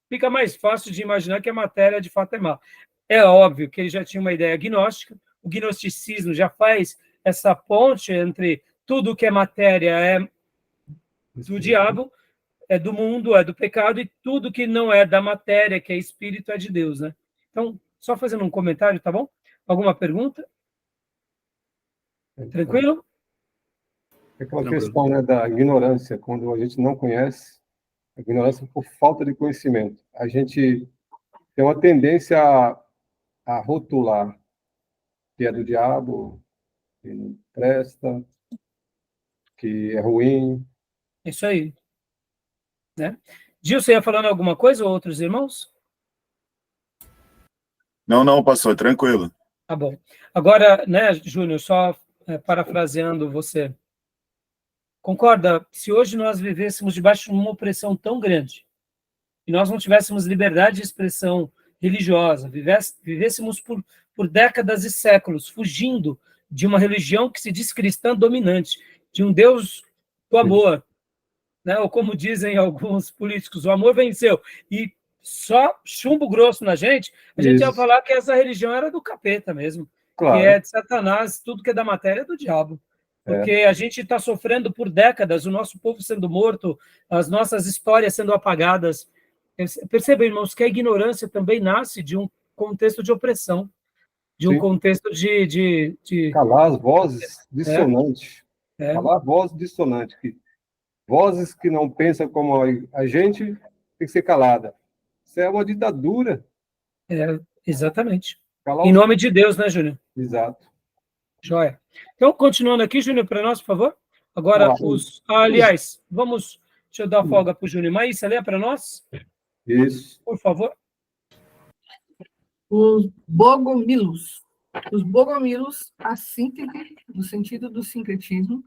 fica mais fácil de imaginar que a matéria de fato é má. É óbvio que ele já tinha uma ideia gnóstica, o gnosticismo já faz essa ponte entre tudo que é matéria é do diabo, é do mundo, é do pecado, e tudo que não é da matéria, que é espírito, é de Deus, né? Então, só fazendo um comentário, tá bom? Alguma pergunta? Tranquilo? Aquela questão, né, da ignorância, quando a gente não conhece, a ignorância por falta de conhecimento. A gente tem uma tendência a rotular que é do diabo, que não presta, que é ruim. Isso aí. Né? Gil, você ia falando alguma coisa ou outros irmãos? Não, pastor, tranquilo. Tá bom. Agora, né, Júnior, só parafraseando você, concorda? Se hoje nós vivêssemos debaixo de uma opressão tão grande, e nós não tivéssemos liberdade de expressão religiosa, vivêssemos por décadas e séculos fugindo de uma religião que se diz cristã dominante, de um Deus do amor, né? Ou como dizem alguns políticos, o amor venceu, e só chumbo grosso na gente, a gente ia falar que essa religião era do capeta mesmo, claro, que é de Satanás, tudo que é da matéria é do diabo. Porque a gente está sofrendo por décadas, o nosso povo sendo morto, as nossas histórias sendo apagadas. Percebam, irmãos, que a ignorância também nasce de um contexto de opressão, de um contexto de... Calar as vozes dissonantes. Calar vozes dissonantes. Vozes que não pensam como a gente tem que ser calada. Isso é uma ditadura. Exatamente. Em nome de Deus, né, Júnior? Exato. Joia. Então, continuando aqui, Júnior, para nós, por favor. Agora, aliás, vamos... Deixa eu dar folga para o Júnior. Maísa, lê para nós. Isso. Por favor. Os bogomilos. Os bogomilos, a síntese, no sentido do sincretismo,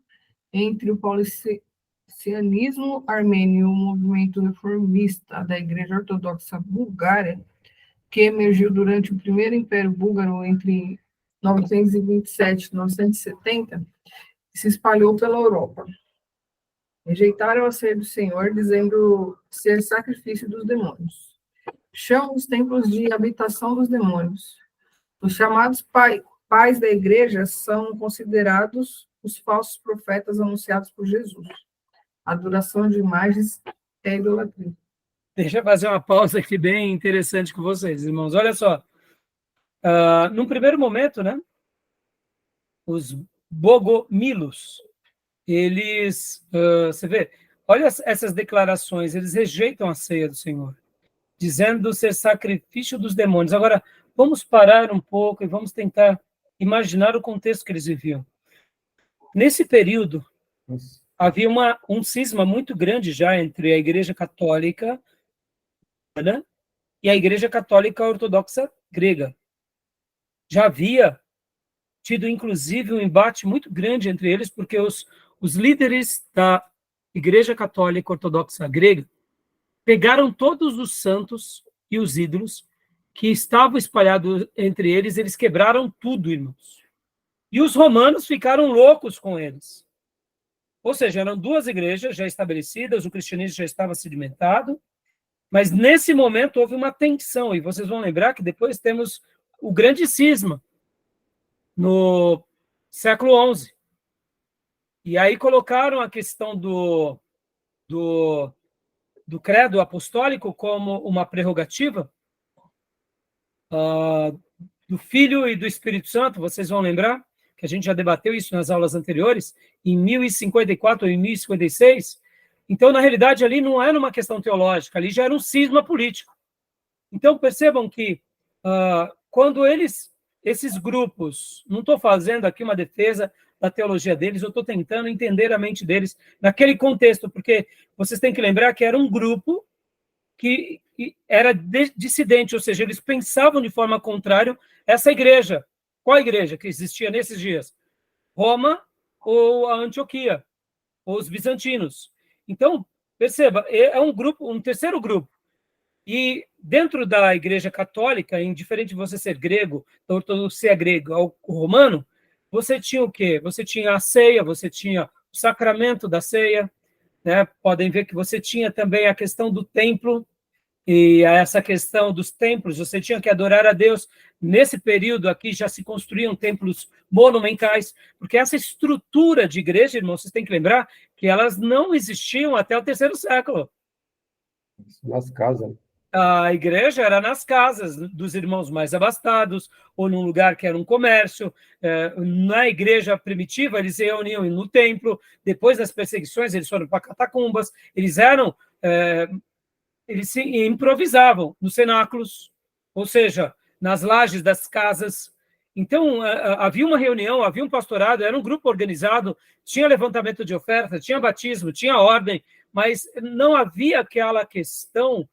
entre o policianismo armênio e o movimento reformista da Igreja Ortodoxa Bulgária, que emergiu durante o Primeiro Império Búlgaro entre 927 e 970, se espalhou pela Europa. Rejeitaram a ceia do Senhor, dizendo ser sacrifício dos demônios. Chamam os templos de habitação dos demônios. Os chamados pais da igreja são considerados os falsos profetas anunciados por Jesus. A adoração de imagens é idolatria. Deixa eu fazer uma pausa aqui bem interessante com vocês, irmãos. Olha só. Num primeiro momento, né, os bogomilos, eles, você vê, olha essas declarações, eles rejeitam a ceia do Senhor, dizendo ser sacrifício dos demônios. Agora, vamos parar um pouco e vamos tentar imaginar o contexto que eles viviam. Nesse período, havia um cisma muito grande já entre a Igreja Católica e a Igreja Católica Ortodoxa Grega. Já havia tido, inclusive, um embate muito grande entre eles, porque os líderes da Igreja Católica Ortodoxa Grega pegaram todos os santos e os ídolos que estavam espalhados entre eles, eles quebraram tudo, irmãos. E os romanos ficaram loucos com eles. Ou seja, eram duas igrejas já estabelecidas, o cristianismo já estava sedimentado, mas nesse momento houve uma tensão, e vocês vão lembrar que depois temos o grande cisma no século XI. E aí colocaram a questão do credo apostólico como uma prerrogativa do Filho e do Espírito Santo. Vocês vão lembrar que a gente já debateu isso nas aulas anteriores, em 1054 ou em 1056. Então, na realidade, ali não era uma questão teológica, ali já era um cisma político. Então, percebam que quando esses grupos, não estou fazendo aqui uma defesa da teologia deles, eu estou tentando entender a mente deles naquele contexto, porque vocês têm que lembrar que era um grupo que era dissidente, ou seja, eles pensavam de forma contrária a essa igreja. Qual igreja que existia nesses dias? Roma ou a Antioquia, ou os bizantinos. Então, perceba, é um grupo, um terceiro grupo. E dentro da Igreja Católica, indiferente de você ser grego, da ortodoxia grega ou romano, você tinha o quê? Você tinha a ceia, você tinha o sacramento da ceia, né? Podem ver que você tinha também a questão do templo, e essa questão dos templos, você tinha que adorar a Deus. Nesse período aqui já se construíam templos monumentais, porque essa estrutura de igreja, irmãos, vocês têm que lembrar que elas não existiam até o terceiro século. Nas casas. A igreja era nas casas dos irmãos mais abastados, ou num lugar que era um comércio. Na igreja primitiva, eles se reuniam no templo. Depois das perseguições, eles foram para catacumbas. Eles se improvisavam nos cenáculos, ou seja, nas lajes das casas. Então, havia uma reunião, havia um pastorado, era um grupo organizado, tinha levantamento de oferta, tinha batismo, tinha ordem, mas não havia aquela questão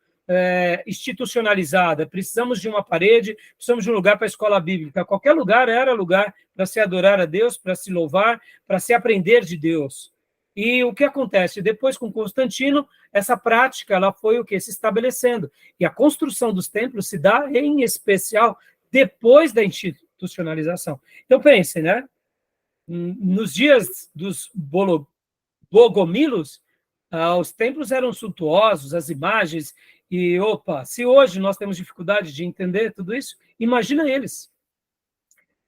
institucionalizada. Precisamos de uma parede, precisamos de um lugar para a escola bíblica. Qualquer lugar era lugar para se adorar a Deus, para se louvar, para se aprender de Deus. E o que acontece? Depois, com Constantino, essa prática ela foi o que? Se estabelecendo. E a construção dos templos se dá, em especial, depois da institucionalização. Então, pensem, né? Nos dias dos bogomilos, os templos eram suntuosos, as imagens, e, se hoje nós temos dificuldade de entender tudo isso, imagina eles.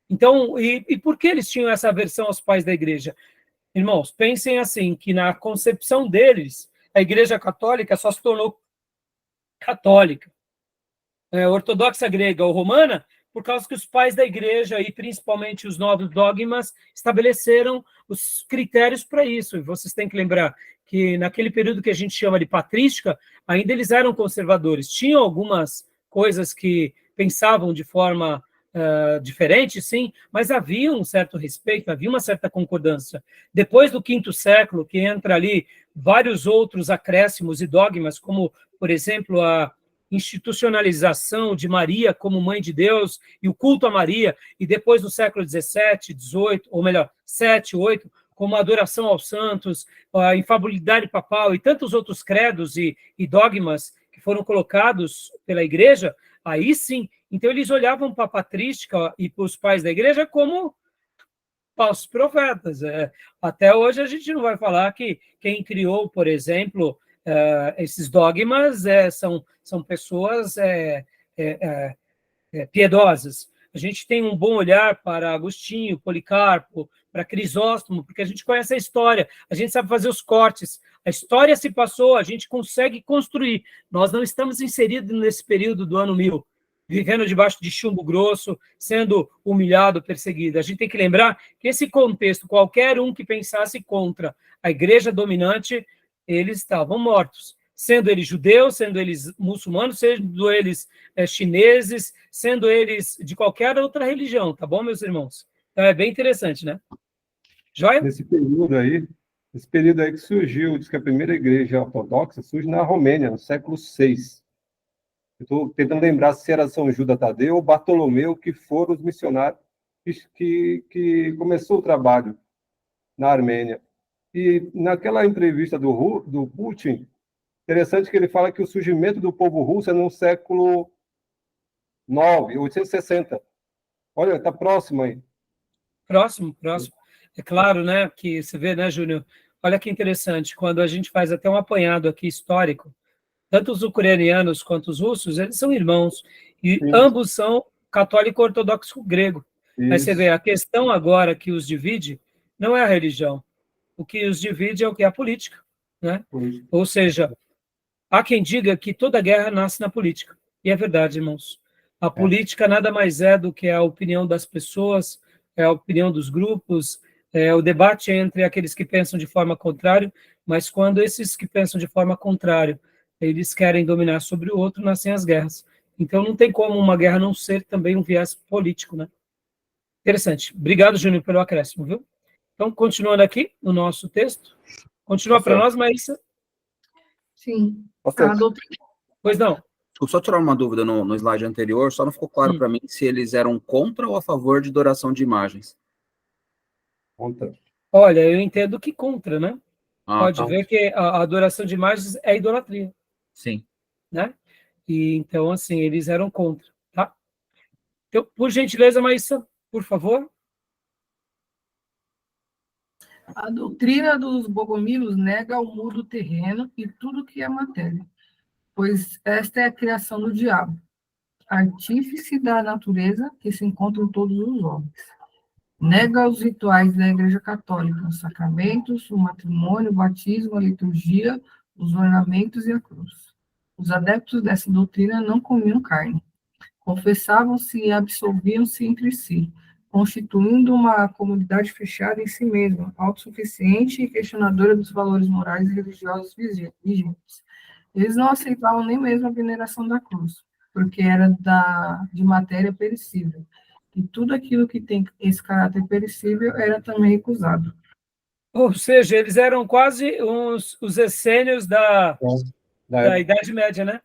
Então, e por que eles tinham essa aversão aos pais da igreja? Irmãos, pensem assim, que na concepção deles, a Igreja Católica só se tornou católica, ortodoxa grega ou romana, por causa que os pais da igreja, e principalmente os novos dogmas, estabeleceram os critérios para isso. E vocês têm que lembrar que naquele período que a gente chama de patrística, ainda eles eram conservadores. Tinham algumas coisas que pensavam de forma diferente, sim, mas havia um certo respeito, havia uma certa concordância. Depois do V século, que entra ali vários outros acréscimos e dogmas, como, por exemplo, a institucionalização de Maria como mãe de Deus e o culto a Maria, e depois do século XVII, XVIII, ou melhor, VII, VIII, como a adoração aos santos, a infalibilidade papal e tantos outros credos e dogmas que foram colocados pela igreja, aí sim, então eles olhavam para a patrística e para os pais da igreja como falsos profetas. Até hoje a gente não vai falar que quem criou, por exemplo, esses dogmas são pessoas piedosas. A gente tem um bom olhar para Agostinho, Policarpo, para Crisóstomo, porque a gente conhece a história, a gente sabe fazer os cortes. A história se passou, a gente consegue construir. Nós não estamos inseridos nesse período do ano 1000. vivendo debaixo de chumbo grosso, sendo humilhado, perseguido. A gente tem que lembrar que esse contexto, qualquer um que pensasse contra a igreja dominante, eles estavam mortos. Sendo eles judeus, sendo eles muçulmanos, sendo eles chineses, sendo eles de qualquer outra religião, tá bom, meus irmãos? Então é bem interessante, né? Joia? Nesse período aí que surgiu, diz que a primeira igreja ortodoxa surge na Romênia, no século VI. Estou tentando lembrar se era São Judas Tadeu ou Bartolomeu, que foram os missionários que começou o trabalho na Armênia. E naquela entrevista do Putin, interessante que ele fala que o surgimento do povo russo é no século IX, 860. Olha, está próximo aí. Próximo. É claro, né, que você vê, né, Júnior? Olha que interessante, quando a gente faz até um apanhado aqui histórico, tanto os ucranianos quanto os russos, eles são irmãos, e Sim. ambos são católico ortodoxo grego. Mas você Isso. vê, a questão agora que os divide não é a religião. O que os divide é o que é a política, né? Pois. Ou seja, há quem diga que toda guerra nasce na política. E é verdade, irmãos. A política nada mais é do que a opinião das pessoas, é a opinião dos grupos, é o debate entre aqueles que pensam de forma contrária, mas quando esses que pensam de forma contrária, eles querem dominar sobre o outro, nascem as guerras. Então não tem como uma guerra não ser também um viés político, né? Interessante. Obrigado, Júnior, pelo acréscimo, viu? Então, continuando aqui no nosso texto. Continua para nós, Maísa? Sim. Pastor, A doutrina, Pois não. Desculpa, só tirar uma dúvida no slide anterior, só não ficou claro para mim se eles eram contra ou a favor de adoração de imagens. conta. Olha, eu entendo que contra, né? Pode Tá. ver que a adoração de imagens é idolatria, Sim. né? E então, assim, eles eram contra, tá? Então, por gentileza, Maísa, por favor. a doutrina dos bogomilos nega o mundo terreno e tudo que é matéria, pois esta é a criação do diabo, artífice da natureza que se encontra em todos os homens. Nega os rituais da Igreja Católica, os sacramentos, o matrimônio, o batismo, a liturgia, os ornamentos e a cruz. Os adeptos dessa doutrina não comiam carne, confessavam-se e absolviam-se entre si, constituindo uma comunidade fechada em si mesma, autossuficiente e questionadora dos valores morais e religiosos vigentes. Eles não aceitavam nem mesmo a veneração da cruz, porque era de matéria perecível, e tudo aquilo que tem esse caráter perecível era também recusado. Ou seja, eles eram quase os essênios da Da época, Idade Média, né?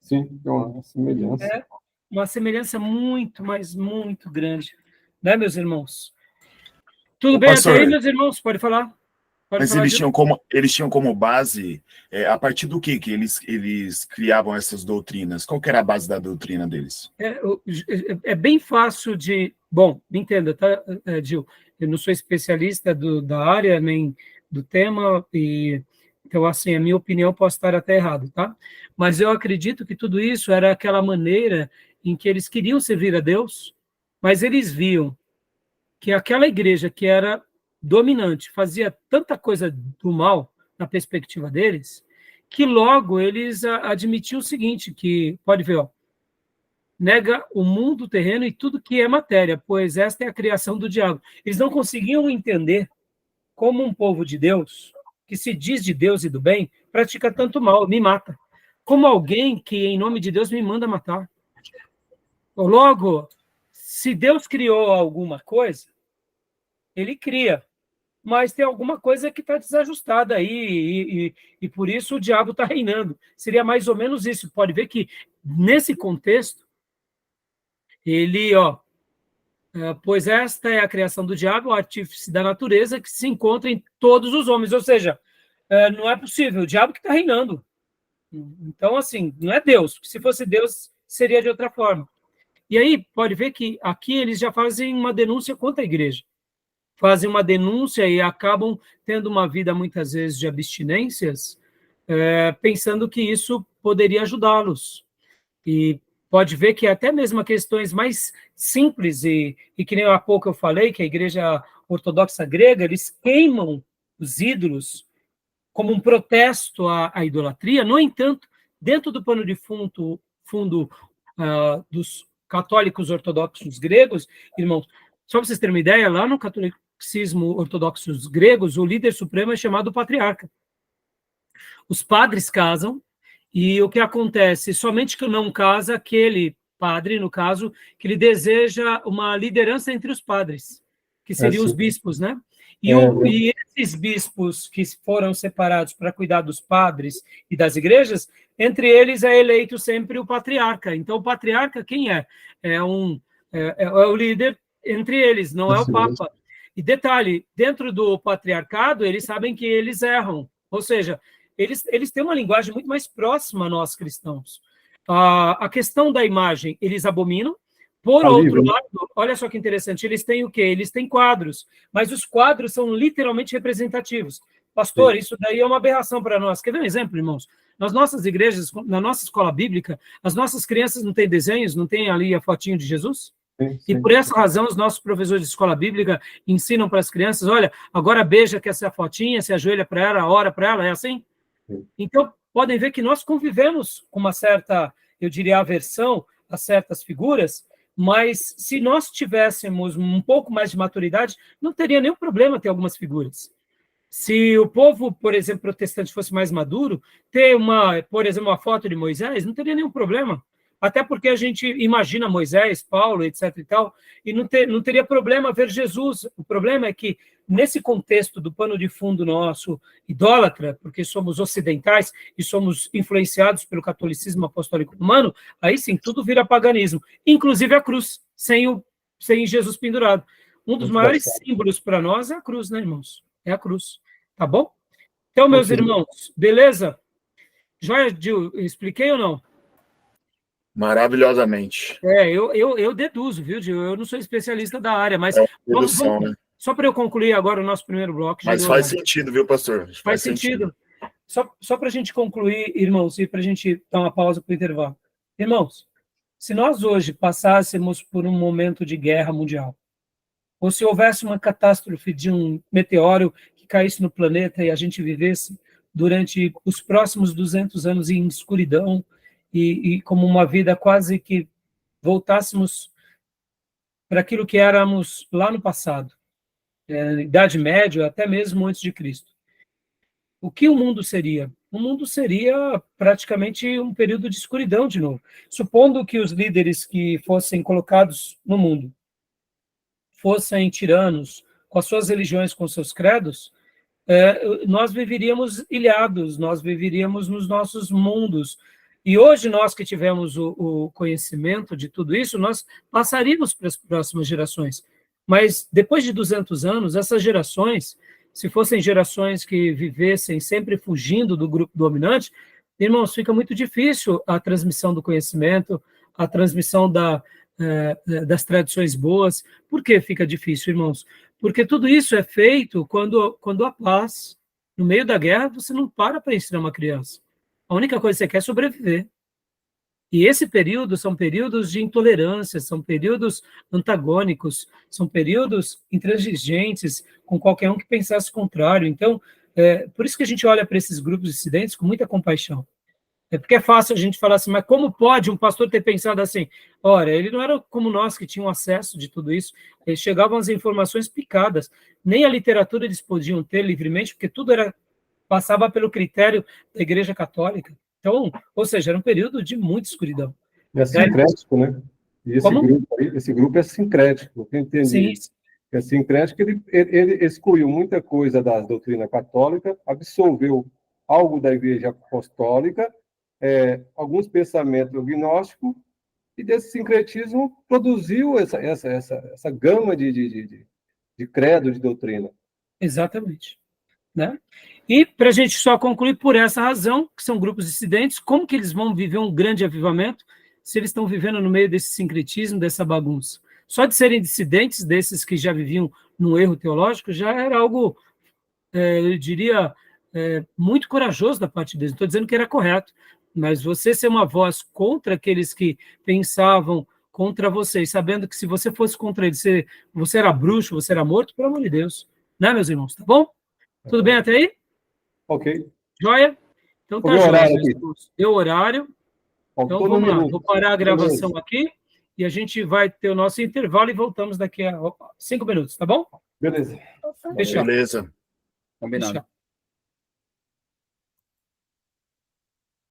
sim, tem uma semelhança. É uma semelhança muito, mas muito grande, né, meus irmãos? Tudo Ô, bem pastor, até aí, meus irmãos? Pode falar. Pode mas falar, eles tinham como base, a partir do que eles criavam essas doutrinas? Qual que era a base da doutrina deles? É bem fácil de... Bom, me entenda, tá, Gil? Eu não sou especialista da área, nem do tema, e então, assim, a minha opinião pode estar até errado, tá? Mas eu acredito que tudo isso era aquela maneira em que eles queriam servir a Deus, mas eles viam que aquela igreja que era dominante fazia tanta coisa do mal na perspectiva deles, que logo eles admitiam o seguinte, que, pode ver, ó, nega o mundo terreno e tudo que é matéria, pois esta é a criação do diabo. Eles não conseguiam entender como um povo de Deus, que se diz de Deus e do bem, pratica tanto mal, me mata. Como alguém que, em nome de Deus, me manda matar. Logo, se Deus criou alguma coisa, ele cria, mas tem alguma coisa que está desajustada aí, e por isso o diabo está reinando. Seria mais ou menos isso. Pode ver que, nesse contexto, ele, pois esta é a criação do diabo, o artífice da natureza, que se encontra em todos os homens. Ou seja, não é possível, o diabo que está reinando. Então, assim, não é Deus. Se fosse Deus, seria de outra forma. E aí, pode ver que aqui eles já fazem uma denúncia contra a igreja. Fazem uma denúncia e acabam tendo uma vida, muitas vezes, de abstinências, pensando que isso poderia ajudá-los. E pode ver que até mesmo questões mais simples, e que nem há pouco eu falei, que a igreja ortodoxa grega, eles queimam os ídolos como um protesto à idolatria. No entanto, dentro do pano de fundo dos católicos ortodoxos gregos, irmãos, só para vocês terem uma ideia, lá no catolicismo ortodoxos gregos, o líder supremo é chamado patriarca. Os padres casam, e o que acontece? Somente que não casa aquele padre, no caso, que ele deseja uma liderança entre os padres, que seriam os bispos, né? E esses bispos que foram separados para cuidar dos padres e das igrejas, entre eles é eleito sempre o patriarca. Então, o patriarca, quem é? É o líder entre eles, não é o papa. E detalhe, dentro do patriarcado, eles sabem que eles erram. Ou seja, eles têm uma linguagem muito mais próxima a nós cristãos. A questão da imagem, eles abominam. Por outro lado, olha só que interessante, eles têm o quê? Eles têm quadros, mas os quadros são literalmente representativos. Pastor, isso daí é uma aberração para nós. Quer ver um exemplo, irmãos? Nas nossas igrejas, na nossa escola bíblica, as nossas crianças não têm desenhos, não têm ali a fotinho de Jesus? Sim. E por essa razão, os nossos professores de escola bíblica ensinam para as crianças, olha, agora beija que essa é a fotinha, se ajoelha para ela, ora para ela, é assim? Sim. Então, podem ver que nós convivemos com uma certa, eu diria, aversão a certas figuras, mas se nós tivéssemos um pouco mais de maturidade, não teria nenhum problema ter algumas figuras. Se o povo, por exemplo, protestante fosse mais maduro, ter por exemplo, uma foto de Moisés, não teria nenhum problema. Até porque a gente imagina Moisés, Paulo, etc. e tal, e não teria problema ver Jesus. O problema é que, nesse contexto do pano de fundo nosso idólatra, porque somos ocidentais e somos influenciados pelo catolicismo apostólico romano, aí sim, tudo vira paganismo, inclusive a cruz, sem Jesus pendurado. Um dos maiores símbolos para nós é a cruz, né, irmãos? É a cruz, tá bom? Então, meus irmãos, beleza? Joia, Gil, expliquei ou não? Maravilhosamente. Eu deduzo, viu, Gil? Eu não sou especialista da área, mas vamos, né? Só para eu concluir agora o nosso primeiro bloco. Mas faz sentido, viu, pastor? Faz sentido. Só para a gente concluir, irmãos, e para a gente dar uma pausa para o intervalo. Irmãos, se nós hoje passássemos por um momento de guerra mundial, ou se houvesse uma catástrofe de um meteoro que caísse no planeta e a gente vivesse durante os próximos 200 anos em escuridão e como uma vida quase que voltássemos para aquilo que éramos lá no passado, Idade Média, até mesmo antes de Cristo. O que o mundo seria? O mundo seria praticamente um período de escuridão de novo. Supondo que os líderes que fossem colocados no mundo fossem tiranos, com as suas religiões, com seus credos, nós viveríamos ilhados, nós viveríamos nos nossos mundos. E hoje, nós que tivemos o conhecimento de tudo isso, nós passaríamos para as próximas gerações. Mas, depois de 200 anos, essas gerações, se fossem gerações que vivessem sempre fugindo do grupo dominante, irmãos, fica muito difícil a transmissão do conhecimento, a transmissão das tradições boas. Por que fica difícil, irmãos? Porque tudo isso é feito quando há paz. No meio da guerra, você não para ensinar uma criança. A única coisa que você quer é sobreviver. E esse período são períodos de intolerância, são períodos antagônicos, são períodos intransigentes com qualquer um que pensasse contrário. Então, por isso que a gente olha para esses grupos dissidentes com muita compaixão. Porque é fácil a gente falar assim, mas como pode um pastor ter pensado assim? Ora, ele não era como nós que tinham acesso de tudo isso, eles chegavam às informações picadas, nem a literatura eles podiam ter livremente, porque tudo passava pelo critério da Igreja Católica. Então, ou seja, era um período de muita escuridão. É sincrético, né? E esse grupo é sincrético, eu entendi. Sim. É sincrético, ele excluiu muita coisa da doutrina católica, absorveu algo da Igreja Apostólica, alguns pensamentos gnósticos, e desse sincretismo produziu essa gama de credo, de doutrina. Exatamente. Né? E, para a gente só concluir, por essa razão, que são grupos dissidentes, como que eles vão viver um grande avivamento se eles estão vivendo no meio desse sincretismo, dessa bagunça? Só de serem dissidentes, desses que já viviam num erro teológico, já era algo, eu diria, muito corajoso da parte deles. Não estou dizendo que era correto, mas você ser uma voz contra aqueles que pensavam contra você, sabendo que se você fosse contra eles, você era bruxo, você era morto, pelo amor de Deus. Né, meus irmãos? Tá bom? Tudo bem até aí? Ok. Joia? Então tá, joia. Deu horário. Então, Faltou vamos um lá. minuto. Vou parar a gravação Beleza. aqui e a gente vai ter o nosso intervalo e voltamos daqui a 5 minutos, tá bom? Beleza. Fechado. Beleza. Combinado. Fechado.